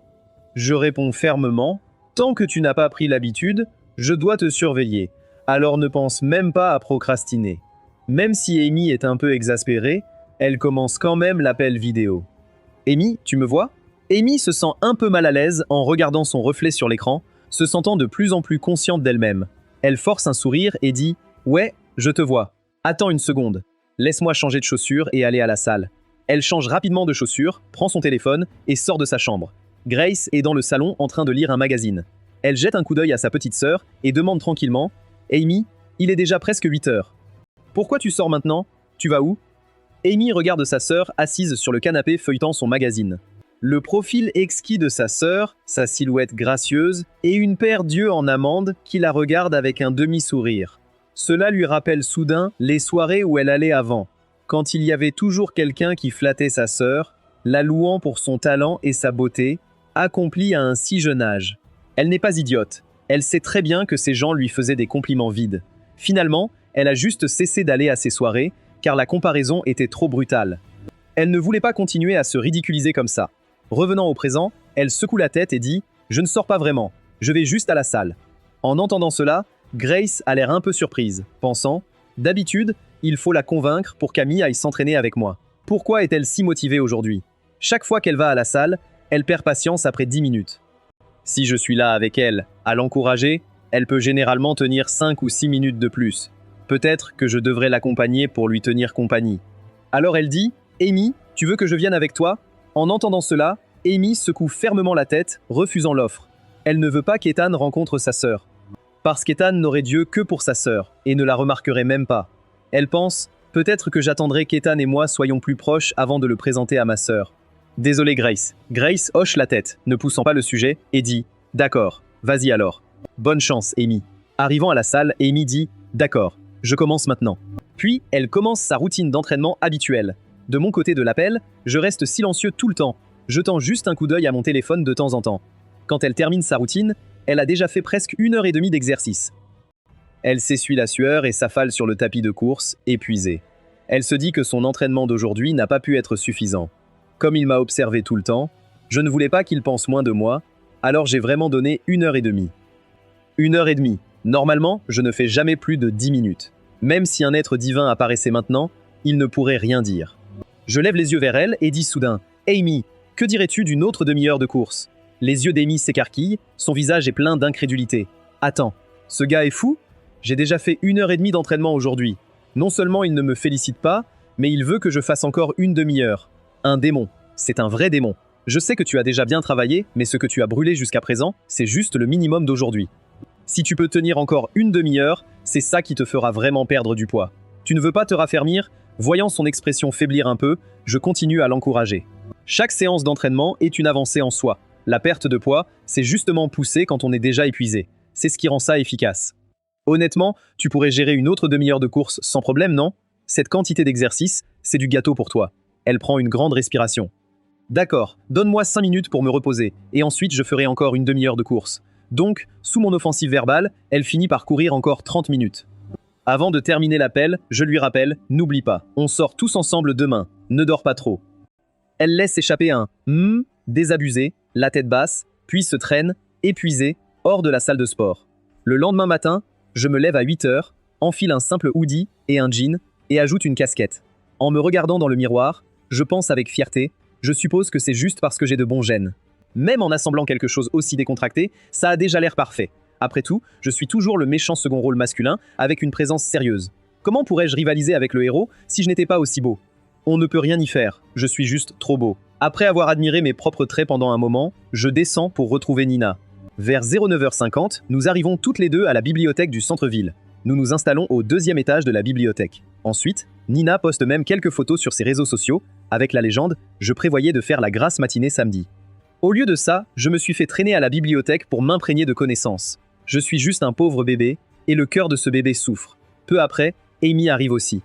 A: Je réponds fermement « Tant que tu n'as pas pris l'habitude, je dois te surveiller. Alors ne pense même pas à procrastiner. » Même si Amy est un peu exaspérée, elle commence quand même l'appel vidéo. « Amy, tu me vois ?» Amy se sent un peu mal à l'aise en regardant son reflet sur l'écran, se sentant de plus en plus consciente d'elle-même. Elle force un sourire et dit « Ouais, je te vois. Attends une seconde. Laisse-moi changer de chaussures et aller à la salle. » Elle change rapidement de chaussures, prend son téléphone et sort de sa chambre. Grace est dans le salon en train de lire un magazine. Elle jette un coup d'œil à sa petite sœur et demande tranquillement « Amy, il est déjà presque 8 heures. Pourquoi tu sors maintenant? Tu vas où ?» Amy regarde sa sœur assise sur le canapé feuilletant son magazine. Le profil exquis de sa sœur, sa silhouette gracieuse et une paire d'yeux en amande qui la regardent avec un demi-sourire. Cela lui rappelle soudain les soirées où elle allait avant, quand il y avait toujours quelqu'un qui flattait sa sœur, la louant pour son talent et sa beauté, accomplie à un si jeune âge. Elle n'est pas idiote, elle sait très bien que ces gens lui faisaient des compliments vides. Finalement, elle a juste cessé d'aller à ces soirées, car la comparaison était trop brutale. Elle ne voulait pas continuer à se ridiculiser comme ça. Revenant au présent, elle secoue la tête et dit « Je ne sors pas vraiment, je vais juste à la salle. » En entendant cela, Grace a l'air un peu surprise, pensant « D'habitude, il faut la convaincre pour qu'Amy aille s'entraîner avec moi. Pourquoi est-elle si motivée aujourd'hui? Chaque fois qu'elle va à la salle, elle perd patience après 10 minutes. Si je suis là avec elle, à l'encourager, elle peut généralement tenir 5 ou 6 minutes de plus. Peut-être que je devrais l'accompagner pour lui tenir compagnie. » Alors elle dit « Amy, tu veux que je vienne avec toi ?» En entendant cela, Amy secoue fermement la tête, refusant l'offre. Elle ne veut pas qu'Ethan rencontre sa sœur. Parce qu'Ethan n'aurait Dieu que pour sa sœur, et ne la remarquerait même pas. Elle pense Peut-être que j'attendrai qu'Ethan et moi soyons plus proches avant de le présenter à ma sœur. Désolé Grace. Grace hoche la tête, ne poussant pas le sujet, et dit « D'accord, vas-y alors. Bonne chance, Amy. » Arrivant à la salle, Amy dit « D'accord, je commence maintenant. » Puis, elle commence sa routine d'entraînement habituelle. De mon côté de l'appel, je reste silencieux tout le temps, jetant juste un coup d'œil à mon téléphone de temps en temps. Quand elle termine sa routine, elle a déjà fait presque 1 heure et demie d'exercice. Elle s'essuie la sueur et s'affale sur le tapis de course, épuisée. Elle se dit que son entraînement d'aujourd'hui n'a pas pu être suffisant. Comme il m'a observé tout le temps, je ne voulais pas qu'il pense moins de moi, alors j'ai vraiment donné 1 heure et demie. 1 heure et demie. Normalement, je ne fais jamais plus de 10 minutes. Même si un être divin apparaissait maintenant, il ne pourrait rien dire. Je lève les yeux vers elle et dis soudain « Amy, que dirais-tu d'une autre demi-heure de course ?» Les yeux d'Amy s'écarquillent, son visage est plein d'incrédulité. « Attends, ce gars est fou ? J'ai déjà fait 1 heure et demie d'entraînement aujourd'hui. Non seulement il ne me félicite pas, mais il veut que je fasse encore une demi-heure. Un démon. C'est un vrai démon. Je sais que tu as déjà bien travaillé, mais ce que tu as brûlé jusqu'à présent, c'est juste le minimum d'aujourd'hui. Si tu peux tenir encore une demi-heure, c'est ça qui te fera vraiment perdre du poids. Tu ne veux pas te raffermir ? Voyant son expression faiblir un peu, je continue à l'encourager. Chaque séance d'entraînement est une avancée en soi. La perte de poids, c'est justement pousser quand on est déjà épuisé. C'est ce qui rend ça efficace. Honnêtement, tu pourrais gérer une autre demi-heure de course sans problème, non ? Cette quantité d'exercice, c'est du gâteau pour toi. Elle prend une grande respiration. D'accord, donne-moi 5 minutes pour me reposer, et ensuite je ferai encore une demi-heure de course. Donc, sous mon offensive verbale, elle finit par courir encore 30 minutes. Avant de terminer l'appel, je lui rappelle « N'oublie pas, on sort tous ensemble demain, ne dors pas trop ». Elle laisse échapper un « désabusé », la tête basse, puis se traîne, épuisée, hors de la salle de sport. Le lendemain matin, je me lève à 8 heures, enfile un simple hoodie et un jean, et ajoute une casquette. En me regardant dans le miroir, je pense avec fierté « Je suppose que c'est juste parce que j'ai de bons gènes ». Même en assemblant quelque chose aussi décontracté, ça a déjà l'air parfait. Après tout, je suis toujours le méchant second rôle masculin avec une présence sérieuse. Comment pourrais-je rivaliser avec le héros si je n'étais pas aussi beau ? On ne peut rien y faire, je suis juste trop beau. Après avoir admiré mes propres traits pendant un moment, je descends pour retrouver Nina. Vers 09h50, nous arrivons toutes les deux à la bibliothèque du centre-ville. Nous nous installons au 2e étage de la bibliothèque. Ensuite, Nina poste même quelques photos sur ses réseaux sociaux, avec la légende « Je prévoyais de faire la grasse matinée samedi ». Au lieu de ça, je me suis fait traîner à la bibliothèque pour m'imprégner de connaissances. Je suis juste un pauvre bébé, et le cœur de ce bébé souffre. Peu après, Amy arrive aussi.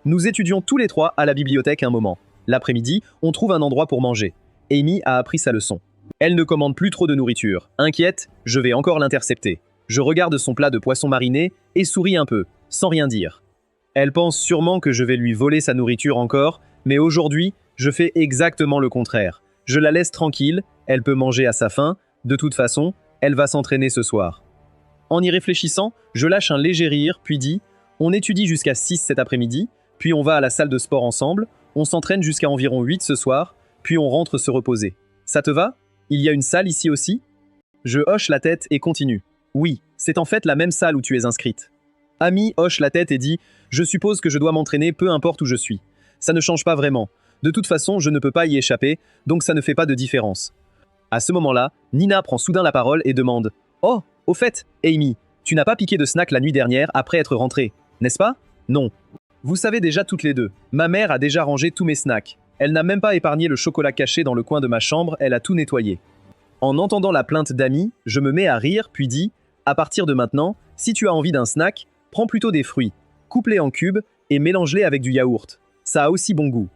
A: Nous étudions tous les trois à la bibliothèque un moment. L'après-midi, on trouve un endroit pour manger. Amy a appris sa leçon. Elle ne commande plus trop de nourriture. Inquiète, je vais encore l'intercepter. Je regarde son plat de poisson mariné et souris un peu, sans rien dire. Elle pense sûrement que je vais lui voler sa nourriture encore, mais aujourd'hui, je fais exactement le contraire. Je la laisse tranquille, elle peut manger à sa faim, de toute façon, elle va s'entraîner ce soir. En y réfléchissant, je lâche un léger rire, puis dis « On étudie jusqu'à 6 cet après-midi, puis on va à la salle de sport ensemble, on s'entraîne jusqu'à environ 8 ce soir, puis on rentre se reposer. Ça te va ? Il y a une salle ici aussi ?» Je hoche la tête et continue. « Oui, c'est en fait la même salle où tu es inscrite. » Amy hoche la tête et dit « Je suppose que je dois m'entraîner peu importe où je suis. Ça ne change pas vraiment. De toute façon, je ne peux pas y échapper, donc ça ne fait pas de différence. » À ce moment-là, Nina prend soudain la parole et demande « Oh, au fait, Amy, tu n'as pas piqué de snack la nuit dernière après être rentrée, n'est-ce pas ? Non. Vous savez déjà toutes les deux, ma mère a déjà rangé tous mes snacks. Elle n'a même pas épargné le chocolat caché dans le coin de ma chambre, elle a tout nettoyé. » En entendant la plainte d'Amy, je me mets à rire puis dis « À partir de maintenant, si tu as envie d'un snack, prends plutôt des fruits, coupe-les en cubes et mélange-les avec du yaourt. Ça a aussi bon goût.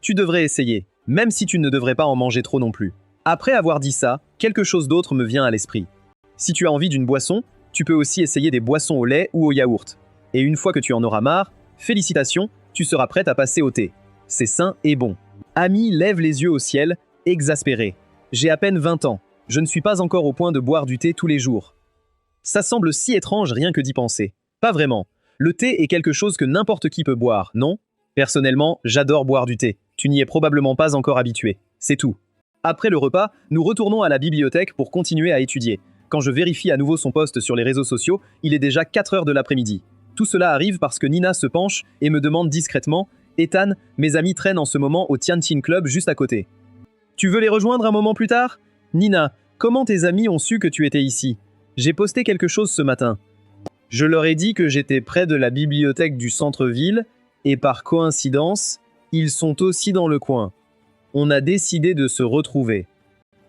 A: Tu devrais essayer, même si tu ne devrais pas en manger trop non plus. » Après avoir dit ça, quelque chose d'autre me vient à l'esprit. Si tu as envie d'une boisson, tu peux aussi essayer des boissons au lait ou au yaourt. Et une fois que tu en auras marre, félicitations, tu seras prête à passer au thé. C'est sain et bon. Amy lève les yeux au ciel, exaspérée. J'ai à peine 20 ans. Je ne suis pas encore au point de boire du thé tous les jours. Ça semble si étrange rien que d'y penser. Pas vraiment. Le thé est quelque chose que n'importe qui peut boire, non ? Personnellement, j'adore boire du thé. Tu n'y es probablement pas encore habitué. C'est tout. Après le repas, nous retournons à la bibliothèque pour continuer à étudier. Quand je vérifie à nouveau son post sur les réseaux sociaux, il est déjà 4 heures de l'après-midi. Tout cela arrive parce que Nina se penche et me demande discrètement « Ethan, mes amis traînent en ce moment au Tianjin Club juste à côté. Tu veux les rejoindre un moment plus tard ? Nina, comment tes amis ont su que tu étais ici ? J'ai posté quelque chose ce matin. Je leur ai dit que j'étais près de la bibliothèque du centre-ville Et par coïncidence, ils sont aussi dans le coin. On a décidé de se retrouver.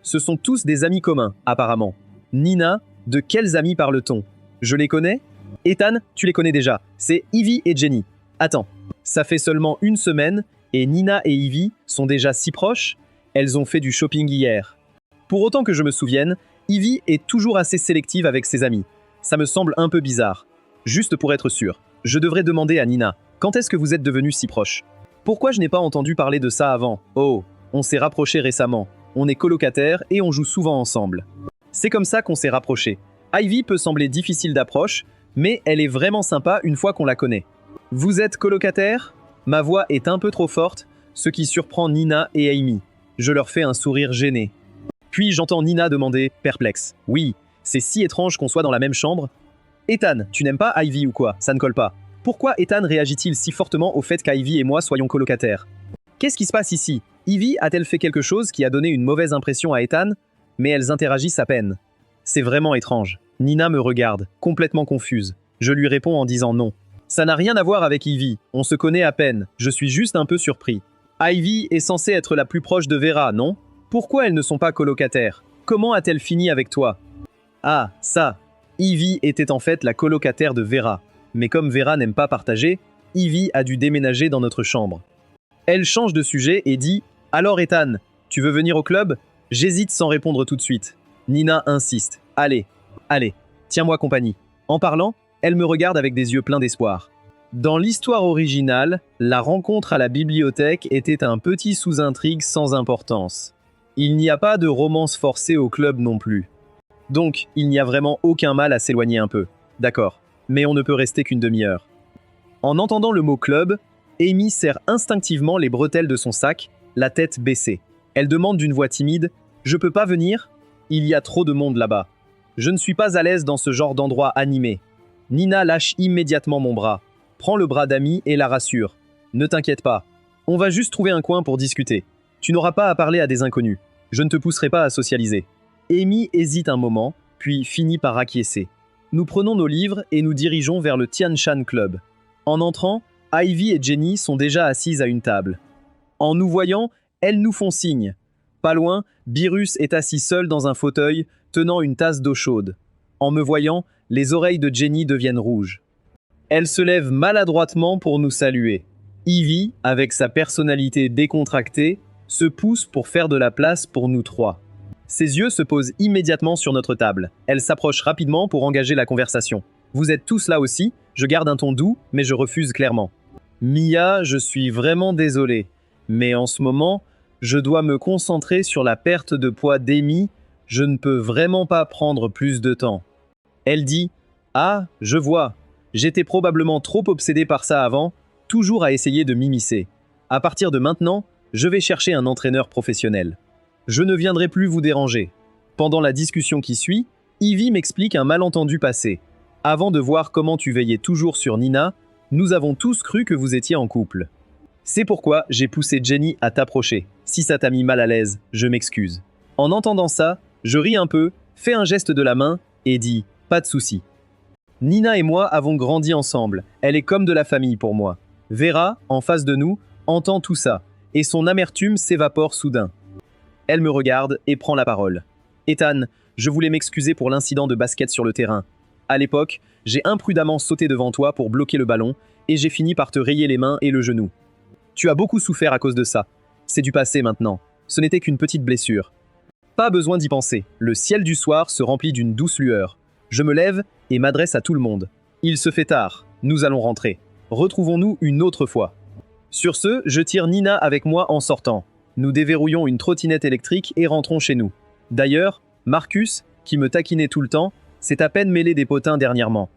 A: Ce sont tous des amis communs, apparemment. Nina, de quels amis parle-t-on? Je les connais? Ethan, tu les connais déjà. C'est Ivy et Jenny. Attends, ça fait seulement une semaine et Nina et Ivy sont déjà si proches? Elles ont fait du shopping hier. Pour autant que je me souvienne, Ivy est toujours assez sélective avec ses amis. Ça me semble un peu bizarre. Juste pour être sûr, je devrais demander à Nina, quand est-ce que vous êtes devenus si proches? Pourquoi je n'ai pas entendu parler de ça avant? Oh, on s'est rapprochés récemment. On est colocataires et on joue souvent ensemble. C'est comme ça qu'on s'est rapprochés. Ivy peut sembler difficile d'approche, mais elle est vraiment sympa une fois qu'on la connaît. Vous êtes colocataires? Ma voix est un peu trop forte, ce qui surprend Nina et Amy. Je leur fais un sourire gêné. Puis j'entends Nina demander, perplexe. Oui, c'est si étrange qu'on soit dans la même chambre. Ethan, tu n'aimes pas Ivy ou quoi? Ça ne colle pas. Pourquoi Ethan réagit-il si fortement au fait qu'Ivy et moi soyons colocataires? Qu'est-ce qui se passe ici? Ivy a-t-elle fait quelque chose qui a donné une mauvaise impression à Ethan? Mais elles interagissent à peine. C'est vraiment étrange. Nina me regarde, complètement confuse. Je lui réponds en disant non. Ça n'a rien à voir avec Ivy, on se connaît à peine, je suis juste un peu surpris. Ivy est censée être la plus proche de Vera, non? Pourquoi elles ne sont pas colocataires? Comment a-t-elle fini avec toi? Ah, ça. Ivy était en fait la colocataire de Vera. Mais comme Vera n'aime pas partager, Ivy a dû déménager dans notre chambre. Elle change de sujet et dit « Alors Ethan, tu veux venir au club ?» J'hésite sans répondre tout de suite. Nina insiste. « Allez, tiens-moi compagnie. » En parlant, elle me regarde avec des yeux pleins d'espoir. Dans l'histoire originale, la rencontre à la bibliothèque était un petit sous-intrigue sans importance. Il n'y a pas de romance forcée au club non plus. Donc, il n'y a vraiment aucun mal à s'éloigner un peu. D'accord, mais on ne peut rester qu'une demi-heure. En entendant le mot club, Amy serre instinctivement les bretelles de son sac, la tête baissée. Elle demande d'une voix timide « Je peux pas venir? Il y a trop de monde là-bas. Je ne suis pas à l'aise dans ce genre d'endroit animé. » Nina lâche immédiatement mon bras, prend le bras d'Amy et la rassure. « Ne t'inquiète pas, on va juste trouver un coin pour discuter. Tu n'auras pas à parler à des inconnus. Je ne te pousserai pas à socialiser. » Amy hésite un moment, puis finit par acquiescer. Nous prenons nos livres et nous dirigeons vers le Tian Shan Club. En entrant, Ivy et Jenny sont déjà assises à une table. En nous voyant, elles nous font signe. Pas loin, Birus est assis seul dans un fauteuil, tenant une tasse d'eau chaude. En me voyant, les oreilles de Jenny deviennent rouges. Elle se lève maladroitement pour nous saluer. Ivy, avec sa personnalité décontractée, se pousse pour faire de la place pour nous trois. Ses yeux se posent immédiatement sur notre table. Elle s'approche rapidement pour engager la conversation. « Vous êtes tous là aussi ?» Je garde un ton doux, mais je refuse clairement. « Mia, je suis vraiment désolé. Mais en ce moment, je dois me concentrer sur la perte de poids d'Amy. Je ne peux vraiment pas prendre plus de temps. » Elle dit « Ah, je vois. J'étais probablement trop obsédée par ça avant, toujours à essayer de m'immiscer. À partir de maintenant, je vais chercher un entraîneur professionnel. Je ne viendrai plus vous déranger. » Pendant la discussion qui suit, Ivy m'explique un malentendu passé. « Avant de voir comment tu veillais toujours sur Nina, nous avons tous cru que vous étiez en couple. C'est pourquoi j'ai poussé Jenny à t'approcher. Si ça t'a mis mal à l'aise, je m'excuse. » En entendant ça, je ris un peu, fais un geste de la main et dis « Pas de souci. » Nina et moi avons grandi ensemble. Elle est comme de la famille pour moi. Vera, en face de nous, entend tout ça, et son amertume s'évapore soudain. Elle me regarde et prend la parole. « Ethan, je voulais m'excuser pour l'incident de basket sur le terrain. À l'époque, j'ai imprudemment sauté devant toi pour bloquer le ballon, et j'ai fini par te rayer les mains et le genou. Tu as beaucoup souffert à cause de ça. C'est du passé maintenant. Ce n'était qu'une petite blessure. Pas besoin d'y penser. Le ciel du soir se remplit d'une douce lueur. Je me lève et m'adresse à tout le monde. Il se fait tard. Nous allons rentrer. Retrouvons-nous une autre fois. Sur ce, je tire Nina avec moi en sortant. Nous déverrouillons une trottinette électrique et rentrons chez nous. D'ailleurs, Marcus, qui me taquinait tout le temps, s'est à peine mêlé des potins dernièrement.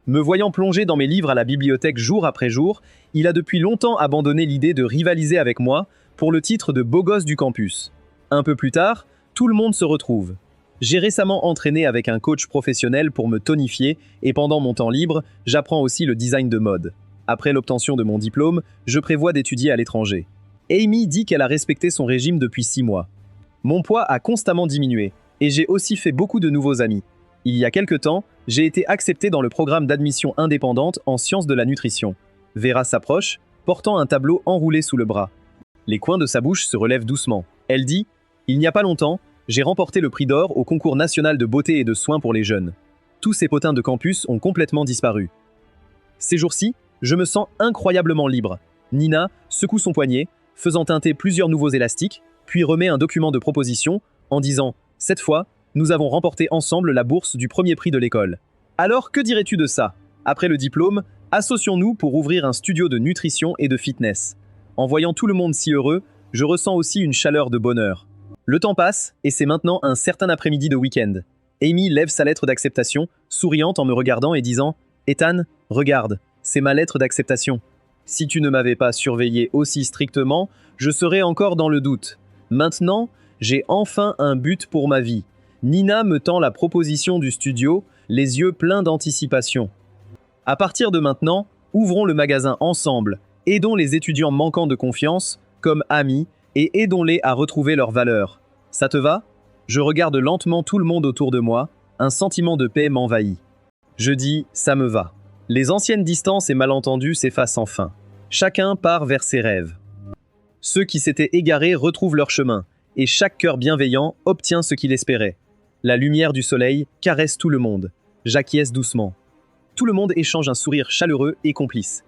A: Me voyant plonger dans mes livres à la bibliothèque jour après jour, il a depuis longtemps abandonné l'idée de rivaliser avec moi pour le titre de beau gosse du campus. Un peu plus tard, tout le monde se retrouve. J'ai récemment entraîné avec un coach professionnel pour me tonifier et pendant mon temps libre, j'apprends aussi le design de mode. Après l'obtention de mon diplôme, je prévois d'étudier à l'étranger. Amy dit qu'elle a respecté son régime depuis 6 mois. Mon poids a constamment diminué et j'ai aussi fait beaucoup de nouveaux amis. Il y a quelque temps, j'ai été accepté dans le programme d'admission indépendante en sciences de la nutrition. Vera s'approche, portant un tableau enroulé sous le bras. Les coins de sa bouche se relèvent doucement. Elle dit « Il n'y a pas longtemps, j'ai remporté le prix d'or au concours national de beauté et de soins pour les jeunes. Tous ces potins de campus ont complètement disparu. Ces jours-ci, je me sens incroyablement libre. » Nina secoue son poignet, faisant teinter plusieurs nouveaux élastiques, puis remet un document de proposition en disant « Cette fois, nous avons remporté ensemble la bourse du premier prix de l'école. Alors, que dirais-tu de ça? Après le diplôme, associons-nous pour ouvrir un studio de nutrition et de fitness. En voyant tout le monde si heureux, je ressens aussi une chaleur de bonheur. Le temps passe, et c'est maintenant un certain après-midi de week-end. Amy lève sa lettre d'acceptation, souriante en me regardant et disant « Ethan, regarde, c'est ma lettre d'acceptation. Si tu ne m'avais pas surveillé aussi strictement, je serais encore dans le doute. Maintenant, j'ai enfin un but pour ma vie. » Nina me tend la proposition du studio, les yeux pleins d'anticipation. À partir de maintenant, ouvrons le magasin ensemble, aidons les étudiants manquant de confiance, comme amis, et aidons-les à retrouver leur valeur. Ça te va? Je regarde lentement tout le monde autour de moi, un sentiment de paix m'envahit. Je dis « ça me va ». Les anciennes distances et malentendus s'effacent enfin. Chacun part vers ses rêves. Ceux qui s'étaient égarés retrouvent leur chemin, et chaque cœur bienveillant obtient ce qu'il espérait. La lumière du soleil caresse tout le monde. J'acquiesce doucement. Tout le monde échange un sourire chaleureux et complice.